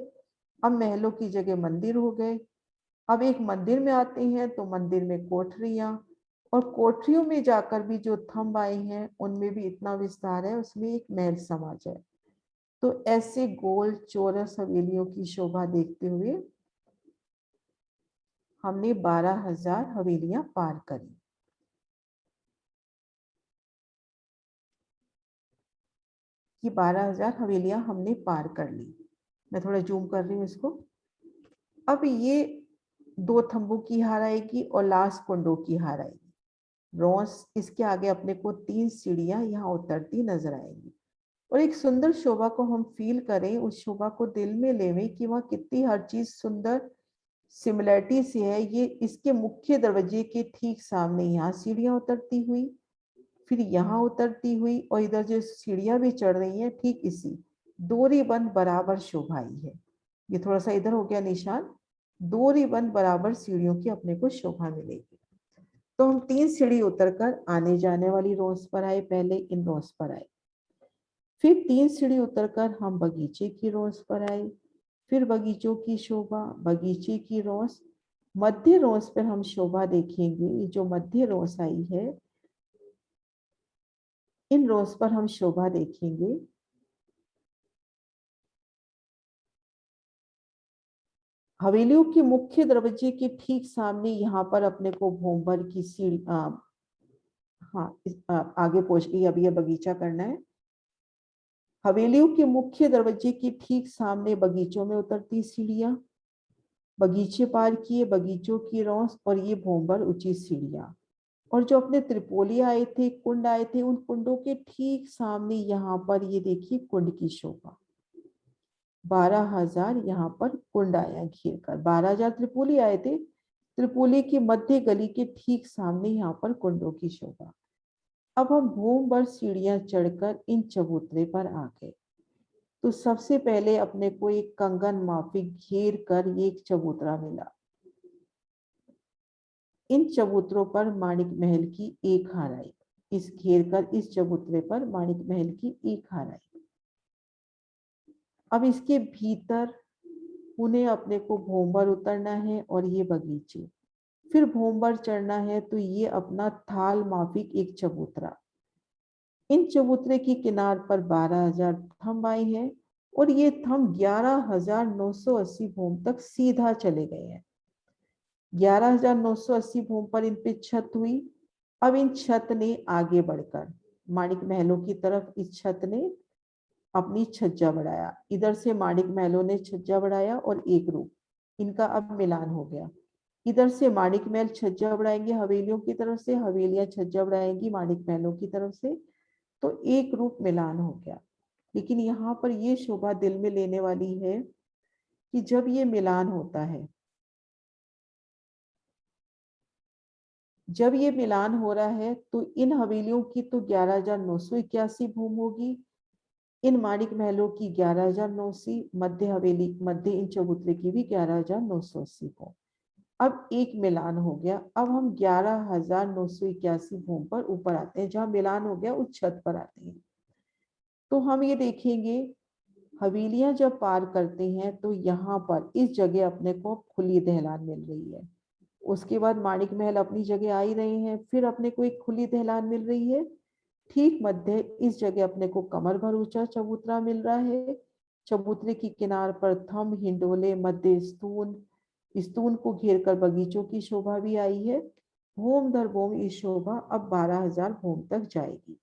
अब महलों की जगह मंदिर हो गए। अब एक मंदिर में आते हैं तो मंदिर में कोठरियां, और कोठरियों में जाकर भी जो थंब आए हैं उनमें भी इतना विस्तार है, उसमें एक महल समा जाए। तो ऐसे गोल चौरस हवेलियों की शोभा देखते हुए हमने 12,000 हवेलियां पार करी। कि 12,000 हवेलियां हमने पार कर ली। मैं थोड़ा जूम कर रही हूँ इसको। अब ये 2 थंबों की हार आएगी और लास्ट कुंडों की हार आएगी। रोज इसके आगे अपने को 3 सीढ़ियां यहाँ उतरती नजर आएंगी और एक सुंदर शोभा को हम फील करें, उस शोभा को दिल में लेवें कि वह कितनी हर चीज सुंदर सिमिलरिटी से है। ये इसके मुख्य दरवाजे के ठीक सामने यहाँ सीढ़ियां उतरती हुई, फिर यहाँ उतरती हुई और इधर जो सीढ़ियां भी चढ़ रही हैं ठीक इसी डोरी बंद बराबर शोभाई है। ये थोड़ा सा इधर हो गया निशान, डोरी बंद बराबर सीढ़ियों की अपने को शोभा मिलेगी। तो हम 3 सीढ़ी उतरकर आने जाने वाली रोज पर आए, पहले इन रोज पर आए, फिर 3 सीढ़ी उतरकर हम बगीचे की रोज पर आए, फिर बगीचों की शोभा, बगीचे की रोज, मध्य रोज पर हम शोभा देखेंगे। ये जो मध्य रोज आई है, इन रोज पर हम शोभा देखेंगे। हवेलियों के मुख्य दरवाजे के ठीक सामने यहाँ पर अपने को भोंबर की सीढ़ी, आगे पहुंच गई। अभी ये बगीचा करना है। हवेलियों के मुख्य दरवाजे के ठीक सामने बगीचों में उतरती सीढ़ियां, बगीचे पार किए, बगीचों की रौस और ये भोंबर ऊंची सीढ़ियां, और जो अपने त्रिपोली आए थे, कुंड आए थे, उन कुंडों के ठीक सामने यहाँ पर ये देखिए कुंड की शोभा। 12,000 यहाँ पर कुंड आया घेर कर। 12,000 त्रिपोली आए थे, त्रिपोली की मध्य गली के ठीक सामने यहाँ पर कुंडों की शोभा। अब हम भूमभर सीढ़ियां चढ़कर इन चबूतरे पर आ गए। तो सबसे पहले अपने को एक कंगन माफिक घेर कर ये एक चबूतरा मिला। इन चबूतरों पर माणिक महल की एक हार आई। इस घेर कर इस चबूतरे पर माणिक महल की एक हार आई। अब इसके भीतर उन्हें अपने को भोंबर उतरना है और ये बगीचे, फिर भोंबर चढ़ना है। तो ये अपना थाल माफिक एक चबूतरा। इन चबूतरे की किनार पर 12,000 थंब आए हैं और ये थंब 11,980 भूम तक सीधा चले गए हैं। 11,980 भूम पर इन पे छत हुई। अब इन छत ने आगे बढ़कर माणिक महलों की तरफ इस छत ने अपनी छज्जा बढ़ाया। इधर से माणिक महलों ने छज्जा बढ़ाया और एक रूप इनका अब मिलान हो गया। इधर से माणिक महल छज्जा बढ़ाएंगे हवेलियों की तरफ से, हवेलियां छज्जा बढ़ाएंगी माणिक महलों की तरफ से, तो एक रूप मिलान हो गया। लेकिन यहाँ पर ये शोभा दिल में लेने वाली है कि जब ये मिलान होता है, जब ये मिलान हो रहा है तो इन हवेलियों की तो 11,981 भूम होगी, इन माणिक महलों की 11,980, मध्य हवेली मध्य इन चबूतरे की भी 11,980 भूम। अब एक मिलान हो गया। अब हम 11,981 भूम पर ऊपर आते हैं, जहां मिलान हो गया उस छत पर आते हैं। तो हम ये देखेंगे हवेलियां जब पार करते हैं तो यहाँ पर इस जगह अपने को खुली दहलान मिल रही है। उसके बाद माणिक महल अपनी जगह आ ही रहे हैं, फिर अपने को एक खुली दहलान मिल रही है। ठीक मध्य इस जगह अपने को कमर भर ऊंचा चबूतरा मिल रहा है। चबूतरे की किनार पर थंब, हिंडोले, मध्य स्तून को घेर कर बगीचों की शोभा भी आई है। भूम दर भूम इस शोभा अब 12,000 भूम तक जाएगी।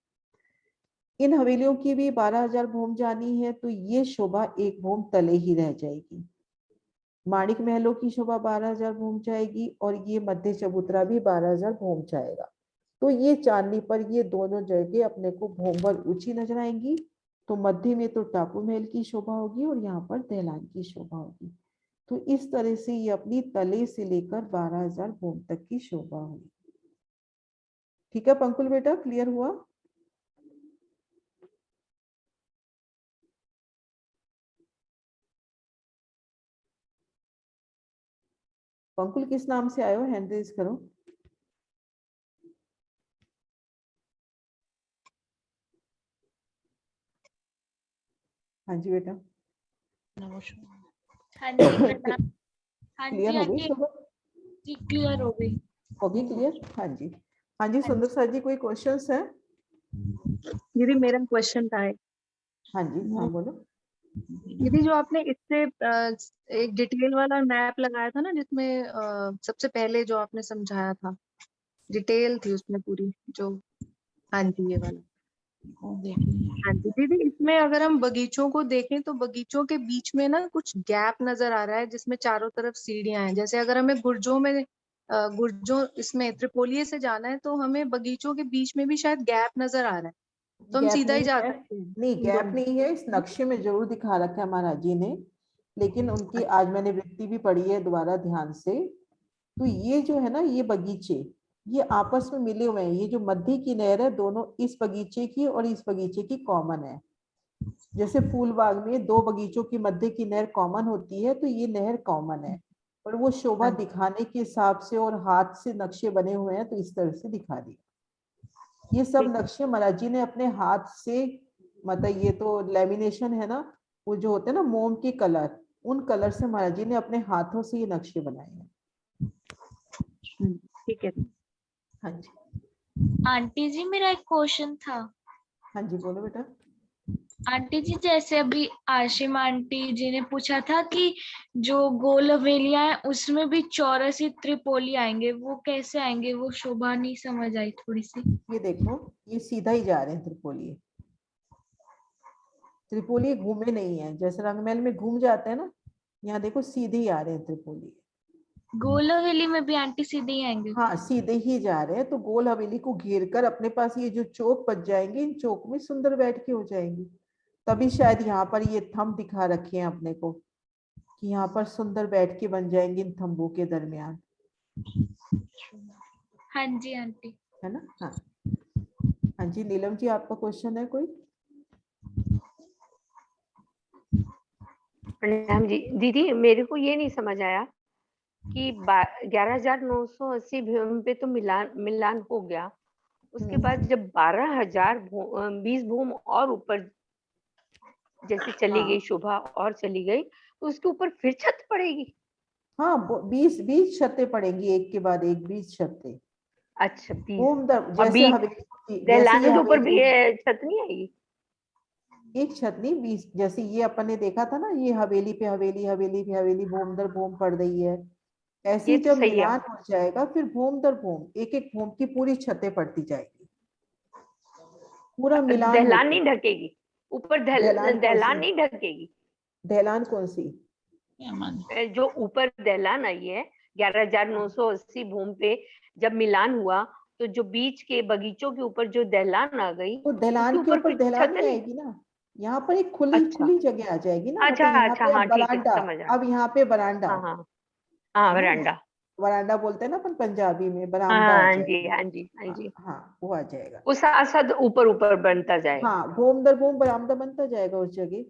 इन हवेलियों की भी 12,000 भूम जानी है, तो ये शोभा एक भूम तले ही रह जाएगी। माणिक महलों की शोभा 12,000 भूम जाएगी और ये मध्य चबूतरा भी 12,000 भूम जाएगा। तो ये चांदनी पर ये दोनों जगह अपने को भूमभर ऊंची नजर आएंगी। तो मध्य में तो टापू महल की शोभा होगी और यहाँ पर दहलान की शोभा होगी। तो इस तरह से ये अपनी तले से लेकर 12,000 भूम तक की शोभा हुई। ठीक है पंकुल बेटा, क्लियर हुआ? पंकुल किस नाम से आए हो? हैंड रेज करो। हाँ जी बेटा, हाँ जी मैडम। हाँ जी क्लियर हो गई आंटी शोभा? जी क्लियर हो गई। होगी क्लियर? हाँ जी, हाँ जी सुंदर सर जी, कोई क्वेश्चंस है? दीदी मेरा क्वेश्चन था। हाँ जी, हाँ बोलो। दीदी जो आपने इससे एक डिटेल वाला मैप लगाया था ना, जिसमें सबसे पहले जो आपने समझाया था, डिटेल थी उसमें पूरी जो, हाँ जी ये वाला। हाँ जी दीदी, इसमें अगर हम बगीचों को देखें तो बगीचों के बीच में ना कुछ गैप नजर आ रहा है, जिसमें चारों तरफ सीढ़ियां हैं। जैसे अगर हमें गुर्जों में गुर्जों इसमें त्रिपोलिये से जाना है तो हमें बगीचों के बीच में भी शायद गैप नजर आ रहा है, तो हम गैप सीधा ही नहीं जा है, सकते हैं नहीं इन गैप दोनों। नहीं है, इस नक्शे में जरूर दिखा रखा है महाराज जी ने, लेकिन उनकी आज मैंने वृत्ति भी पढ़ी है दोबारा ध्यान से। तो ये जो है ना, ये बगीचे ये आपस में मिले हुए हैं। ये जो मध्य की नहर है दोनों इस बगीचे की और इस बगीचे की कॉमन है। जैसे फूल बाग में दो बगीचों की मध्य की नहर कॉमन होती है, तो ये नहर कॉमन है, पर वो शोभा दिखाने के हिसाब से और हाथ से नक्शे बने हुए हैं, तो इस तरह से दिखा दिया। ये सब नक्शे महाराज जी ने अपने हाथ से, मतलब ये तो लेमिनेशन है ना, वो जो होते हैं ना मोम के कलर, उन कलर से महाराज जी ने अपने हाथों से ये नक्शे बनाए हैं। ठीक है। हाँ जी, आंटी जी मेरा एक क्वेश्चन था। हाँ जी बोलो बेटा। आंटी जी जैसे अभी आशिम आंटी जी ने पूछा था कि जो गोल हवेलियां हैं उसमें भी चौरस ही त्रिपोली आएंगे, वो कैसे आएंगे? वो शोभा नहीं समझ आई थोड़ी सी। ये देखो, ये सीधा ही जा रहे हैं त्रिपोली। त्रिपोली घूमे नहीं है, जैसे रंगमहल में घूम जाते हैं ना, यहाँ देखो सीधे ही आ रहे हैं त्रिपोली। गोल हवेली में भी आंटी सीधे ही आएंगे? हाँ सीधे ही जा रहे हैं, तो गोल हवेली को घेर कर अपने पास ये जो चौक बच जाएंगे, इन चौक में सुंदर बैठ के हो जाएंगे। तभी शायद यहाँ पर ये थंब दिखा रखे हैं अपने को, कि यहाँ पर सुंदर बैठ के बन जाएंगे इन थंबों के दरमियान, हाँ जी आंटी। है ना। हाँ हाँ जी नीलम जी, आपका क्वेश्चन है कोई? प्रणाम जी। दीदी मेरे को ये नहीं समझ आया कि 11,980 भूमि पे तो मिलान हो गया, उसके बाद जब 12,020 भूमि और ऊपर जैसे चली गई शोभा और चली गई, तो उसके ऊपर फिर छत पड़ेगी? हाँ 20 छतें पड़ेंगी, एक के बाद एक 20 छतें। अच्छा 20। जैसे हवेली, जैसे ये दहलाने के ऊपर भी हवेली, छत नहीं आएगी? एक छत नहीं 20, जैसे ये अपन ने देखा था ना, ये हवेली पे हवेली, हवेली पे हवेली, भूम दर भूम पड़ रही है। ऐसे ये ही तो जब सही है। मिलान हो जाएगा, फिर भूम दर भूम, एक एक भूम की पूरी छतें पड़ती जाएगी, पूरा मिलान हो दहलान नहीं जाएगा। ढकेगी ऊपर? ढलान कौन दहलान सी? नहीं ढकेगी? ढलान कौन सी? जो ऊपर दहलान आई है 11,980 भूमि पे, जब मिलान हुआ तो जो बीच के बगीचों के ऊपर जो दहलान आ गई, तो ढलान उसके के ऊपर ऊपर फिर ढलान छत नहीं नहीं? आएगी ना, यहाँ पर एक खुली अच्छा खुली जगह आ जाएगी ना, अच्छा मतलब यहाँ अच्छा, पे हाँ अब ठीक है, बरांडा, समझ आ। अब यहाँ पे बरांडा, हाँ हाँ हाँ, है ना, वरांडा। वरांडा बोलते हैं ना अपन पंजाबी में, हाँ बरामदा आ हाँ जी, जाएगा। हाँ जी, हाँ हाँ जी। हाँ वो आ जाएगा। वो साथ साथ ऊपर ऊपर बनता जाएगा। हाँ भूम दर भूम बरामदा बनता जाएगा उस जगह,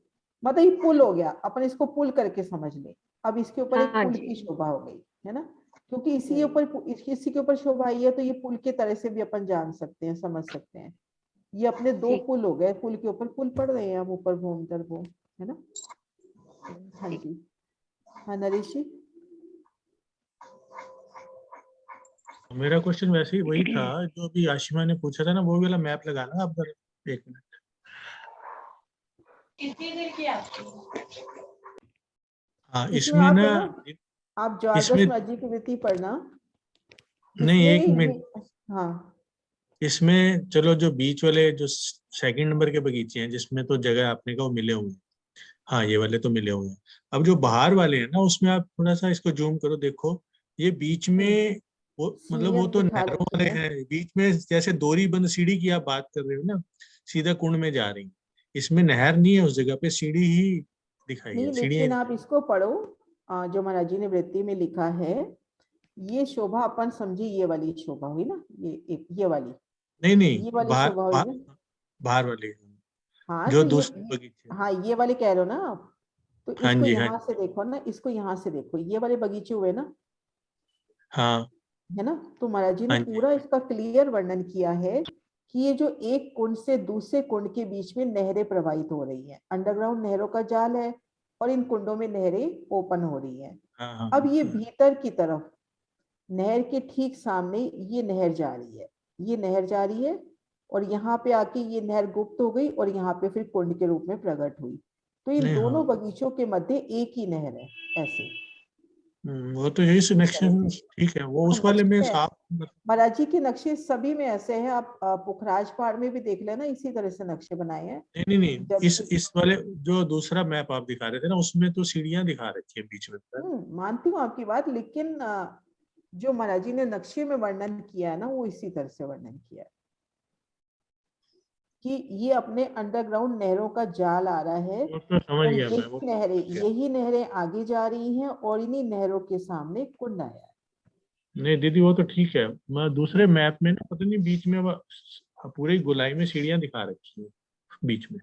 मतलब ये पुल हो गया, अपन इसको पुल करके समझ ले। अब इसके ऊपर एक हाँ पुल जी। की शोभा हो गई, है ना, क्योंकि इसी के ऊपर शोभा आई है, तो ये पुल के तरह से भी अपन जान सकते हैं, समझ सकते हैं। ये अपने दो ठीक। पुल हो गए, पुल के ऊपर पुल पड़ रहे हैं, हम ऊपर भूम दर भूम, है ना। हाँ ठीक। जी, हाँ नरेश जी। मेरा क्वेश्चन वैसे ही वही था जो अभी आशिमा ने पूछा था ना, वो वाला मैप लगाना आप पर। एक मिनट। हाँ इसमें इसमें आप ना, है ना, आप इसमें द्वादश माजी की वृत्ति पढ़ना। नहीं, इसमें एक मिनट, हाँ इसमें चलो जो बीच वाले जो सेकंड नंबर के बगीचे हैं जिसमें तो जगह आपने कहा वो मिले हुए हैं, हाँ ये वाले तो मिले हुए हैं। अब जो बाहर वाले हैं ना, उसमें आप थोड़ा सा इसको जूम करो, देखो ये बीच में वो, मतलब वो सीढ़ियाँ तो दिखा नहरों रखी वाले है। हैं, बीच में जैसे दोरी बंद सीढ़ी की आप बात कर रहे हो ना, सीधा कुंड में जा रही। इसमें नहर नहीं है, उस जगह पे सीढ़ी ही दिखाई है, नहीं सीढ़ियाँ लेकिन आप दिखाई। इसको पढ़ो, जो महाराज जी ने वृत्ति में लिखा है, ये शोभा अपन समझे, ये वाली शोभा हुई ना, ये वाली, नहीं नहीं, ये वाली बाहर शोभा हुई ना। बाहर वाली, हाँ जो तो दूसरे बगीचे। हाँ ये वाले कह रहे हो ना आप, तो हाँ इसको जी, हाँ यहाँ से देखो ना, इसको यहाँ से देखो, ये वाले बगीचे हुए ना, हाँ है ना। तो महाराज जी ने हाँ जी। पूरा इसका क्लियर वर्णन किया है कि ये जो एक कुंड से दूसरे कुंड के बीच में नहरें प्रवाहित हो रही हैं, अंडरग्राउंड नहरों का जाल है, और इन कुंडों में नहरें ओपन हो रही हैं। हाँ हाँ अब ये भीतर की तरफ नहर के ठीक सामने ये नहर जा रही है, ये नहर जा रही है, और यहाँ पे आके ये नहर गुप्त हो गई, और यहाँ पे फिर कुंड के रूप में प्रकट हुई। तो इन नहीं, दोनों हाँ। बगीचों के मध्य एक ही नहर है ऐसे। वो तो यही सिलेक्शन ठीक है, वो उस वाले में साफ महाराज जी के नक्शे सभी में ऐसे हैं, आप पुखराज पहाड़ में भी देख लेना, इसी तरह से नक्शे बनाए हैं। नहीं नहीं जब नहीं, इस वाले जो दूसरा मैप आप दिखा रहे थे ना, उसमें तो सीढ़ियां दिखा रखी है बीच में। मानती हूँ आपकी बात, लेकिन जो महाराज जी ने नक्शे में वर्णन किया है ना, वो इसी तरह से वर्णन किया है कि ये अपने अंडरग्राउंड नहरों का जाल आ रहा है, वो तो समझ और गया मैं, वो यही नहरें आगे जा रही हैं, और इन्हीं नहरों के सामने कुंड आया है। नहीं दीदी वो तो ठीक है, मैं दूसरे मैप में ना पता नहीं बीच में पूरी गोलाई में सीढ़ियां दिखा रखी है बीच में,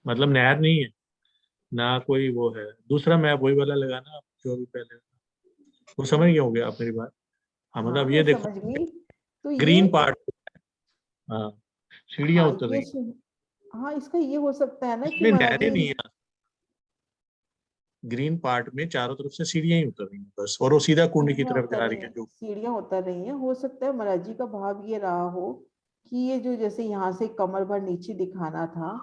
मतलब नहर नहीं है ना कोई वो है। दूसरा मैप वही वाला लगाना आप जो भी पहले, वो समझ गया होगे आप मेरी बात। हाँ मतलब हाँ, ये मैं देखो समझ गई। तो ग्रीन ये पार्ट, हाँ सीढ़ियां हाँ उतर ये रही हाँ, इसका ये हो सकता है ना कि इसमें महाराज नहरें नहीं जी, है, ग्रीन पार्ट में चारों तरफ से सीढ़ियां ही उतर रही हैं बस, और वो सीधा कुंड की तरफ जा रही है जो। सीढ़ियां उतर रही हैं। हो सकता है महाराज जी का भाव ये रहा हो कि ये जो जैसे यहाँ से कमर भर नीचे दिखाना था,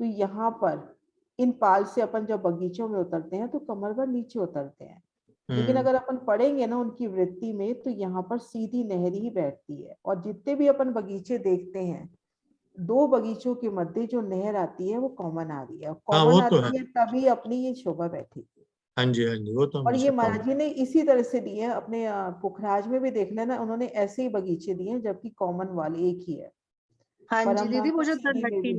तो यहाँ पर इन पाल से अपन जब बगीचों में उतरते हैं तो कमर भर नीचे उतरते हैं, लेकिन अगर अपन पढ़ेंगे ना उनकी वृत्ति में, तो यहाँ पर सीधी नहर ही बैठती है। और जितने भी अपन बगीचे देखते हैं, दो बगीचों के मध्य जो नहर आती है वो कॉमन आ रही है, हाँ वो कॉमन तो है, आती है तभी अपनी ये शोभा बैठेगी। हाँ जी वो तो और ये हमेशा महाराज जी ने इसी तरह से दिए हैं अपने पुखराज में भी देख लेना, उन्होंने ऐसे ही बगीचे दिए हैं, जबकि कॉमन वाले एक ही है। हाँ जी परम दीदी, धाम वो की जो सीढ़ी में भी,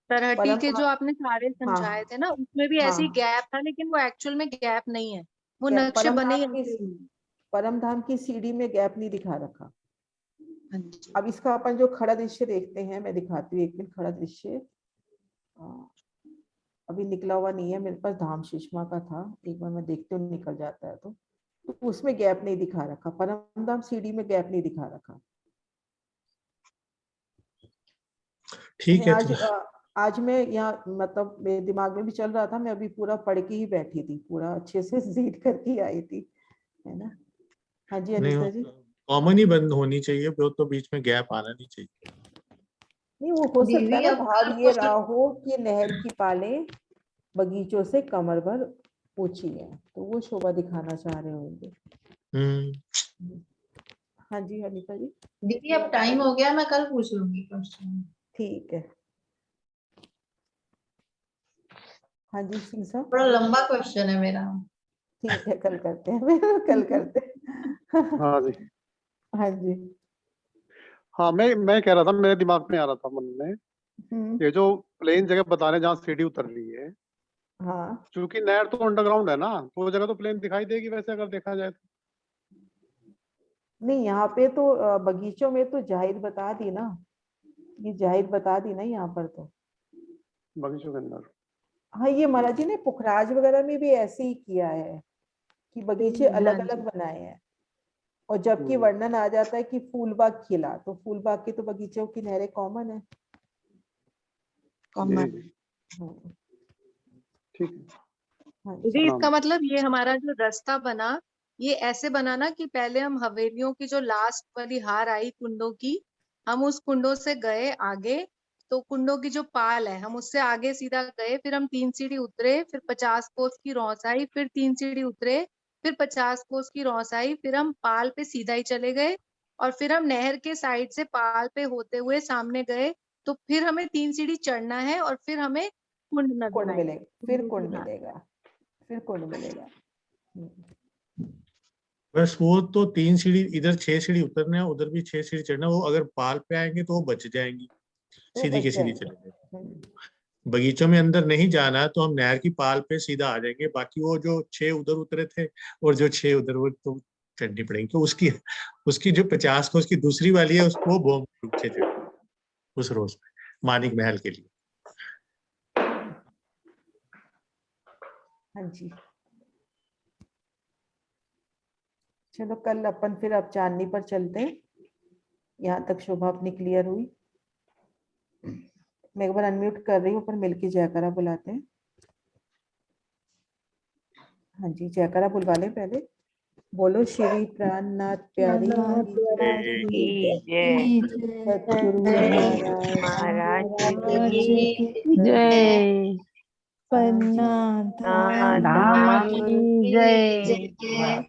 तरहटी परम के जो धाम, आपने सारे हाँ समझाए थे ना, उसमें भी ऐसी हाँ, गैप था, लेकिन वो एक्चुअल में गैप नहीं है, वो नक्शे बने ही ऐसे ही हैं। परम धाम की सीढ़ी में गैप नहीं दिखा रखा। हाँ जी। अब इसका अपन जो खड़ा दृश्य देखते हैं, मैं दिखाती हूँ एक मिनट खड़ा दृश्य, अभी निकला हुआ नहीं है मेरे पास, धाम सुषमा का था, एक बार मैं देखती हूँ निकल जाता है तो उसमें गैप नहीं दिखा रखा, परम धाम सीढ़ी में गैप नहीं दिखा रखा। ठीक है। आज मैं यहाँ मतलब मेरे दिमाग में भी चल रहा था, मैं अभी पूरा पढ़ के ही बैठी थी, पूरा अच्छे से रीड करके ही आई थी, है ना। हाँ जी अनीता जी। कॉमन ही बंद होनी चाहिए, वो तो बीच में गैप आना नहीं चाहिए। नहीं, वो हो सकता है दीदी ना अब भाव कल ये रहा हो कि नहर की पालें बगीचों से कमर भर ऊंची है, तो वो शोभा दिखाना चाह रहे होंगे। हाँ जी अनीता जी। दीदी अब टाइम हो गया, मैं कल पूछ लूंगी क्वेश्चन। ठीक है। हाँ जी सिंह साहब। बड़ा लंबा क्वेश्चन है मेरा। ठीक है, कल करते हैं कल करते हैं। हाँ जी। हाँ जी। हाँ मैं कह रहा था, मेरे दिमाग में आ रहा था मन में, ये जो प्लेन जगह बता रहे हैं जहाँ सीढ़ी उतर रही है, हाँ क्योंकि नहर तो अंडरग्राउंड है ना, तो वो जगह तो प्लेन दिखाई देगी वैसे अगर देखा जाए तो। नहीं, यहाँ पे तो बगीचों में तो जाहिर बता दी ना, ये जाहिर बता दी ना यहाँ पर तो। बगीचों के अंदर हाँ, ये महाराज जी ने पुखराज वगैरह में भी ऐसे ही किया है कि बगीचे अलग अलग बनाए हैं, और जबकि वर्णन आ जाता है कि फूलबाग खिला, तो फूलबाग के तो बगीचों की नहरें कॉमन है। कॉमन। ठीक है। हाँ दीदी इसका मतलब ये हमारा जो रास्ता बना, ये ऐसे बना ना कि पहले हम हवेलियों की जो लास्ट वाली हार आई कुंडों की, हम उस कुंडों से गए आगे, तो कुंडों की जो पाल है हम उससे आगे सीधा गए, फिर हम 3 सीढ़ी उतरे, फिर 50 कोस की रौस आई, फिर 3 सीढ़ी उतरे, फिर 50 कोस की रौस आई, फिर हम पाल पे सीधा ही चले गए, और फिर हम नहर के साइड से पाल पे होते हुए सामने गए, तो फिर हमें 3 सीढ़ी चढ़ना है, और फिर हमें कुंड नजर आएगा। फिर कुंड मिलेगा, फिर कुंड मिलेगा। बस वो तो 3 सीढ़ी, इधर 6 सीढ़ी उतरना है, उधर भी 6 सीढ़ी चढ़ना, वो अगर पाल पे आएंगे तो वो बच जाएंगी, सीधी की सीधी चले जाएंगे। बगीचों में अंदर नहीं जाना है तो हम नहर की पाल पे सीधा आ जाएंगे, बाकी वो जो 6 उधर उतरे थे और जो 6 उधर, वो तो चढ़नी पड़ेंगी। तो उसकी जो 50 को उसकी दूसरी वाली है, उसको वो पीछे चढ़ उस रोज में मानिक महल के लिए। हाँ जी, चलो कल अपन फिर अब चांदनी पर चलते हैं। यहाँ तक शोभा अपनी क्लियर हुई। मैं एक बार अनम्यूट कर रही हूँ, पर मिलके जयकारा बुलाते हैं। हाँ जी, जयकारा बुलवा लें पहले। बोलो श्री प्राणनाथ प्यारी की जय, सतगुरु महाराज महाराज की की जय। पन्ना धाम धाम की जय।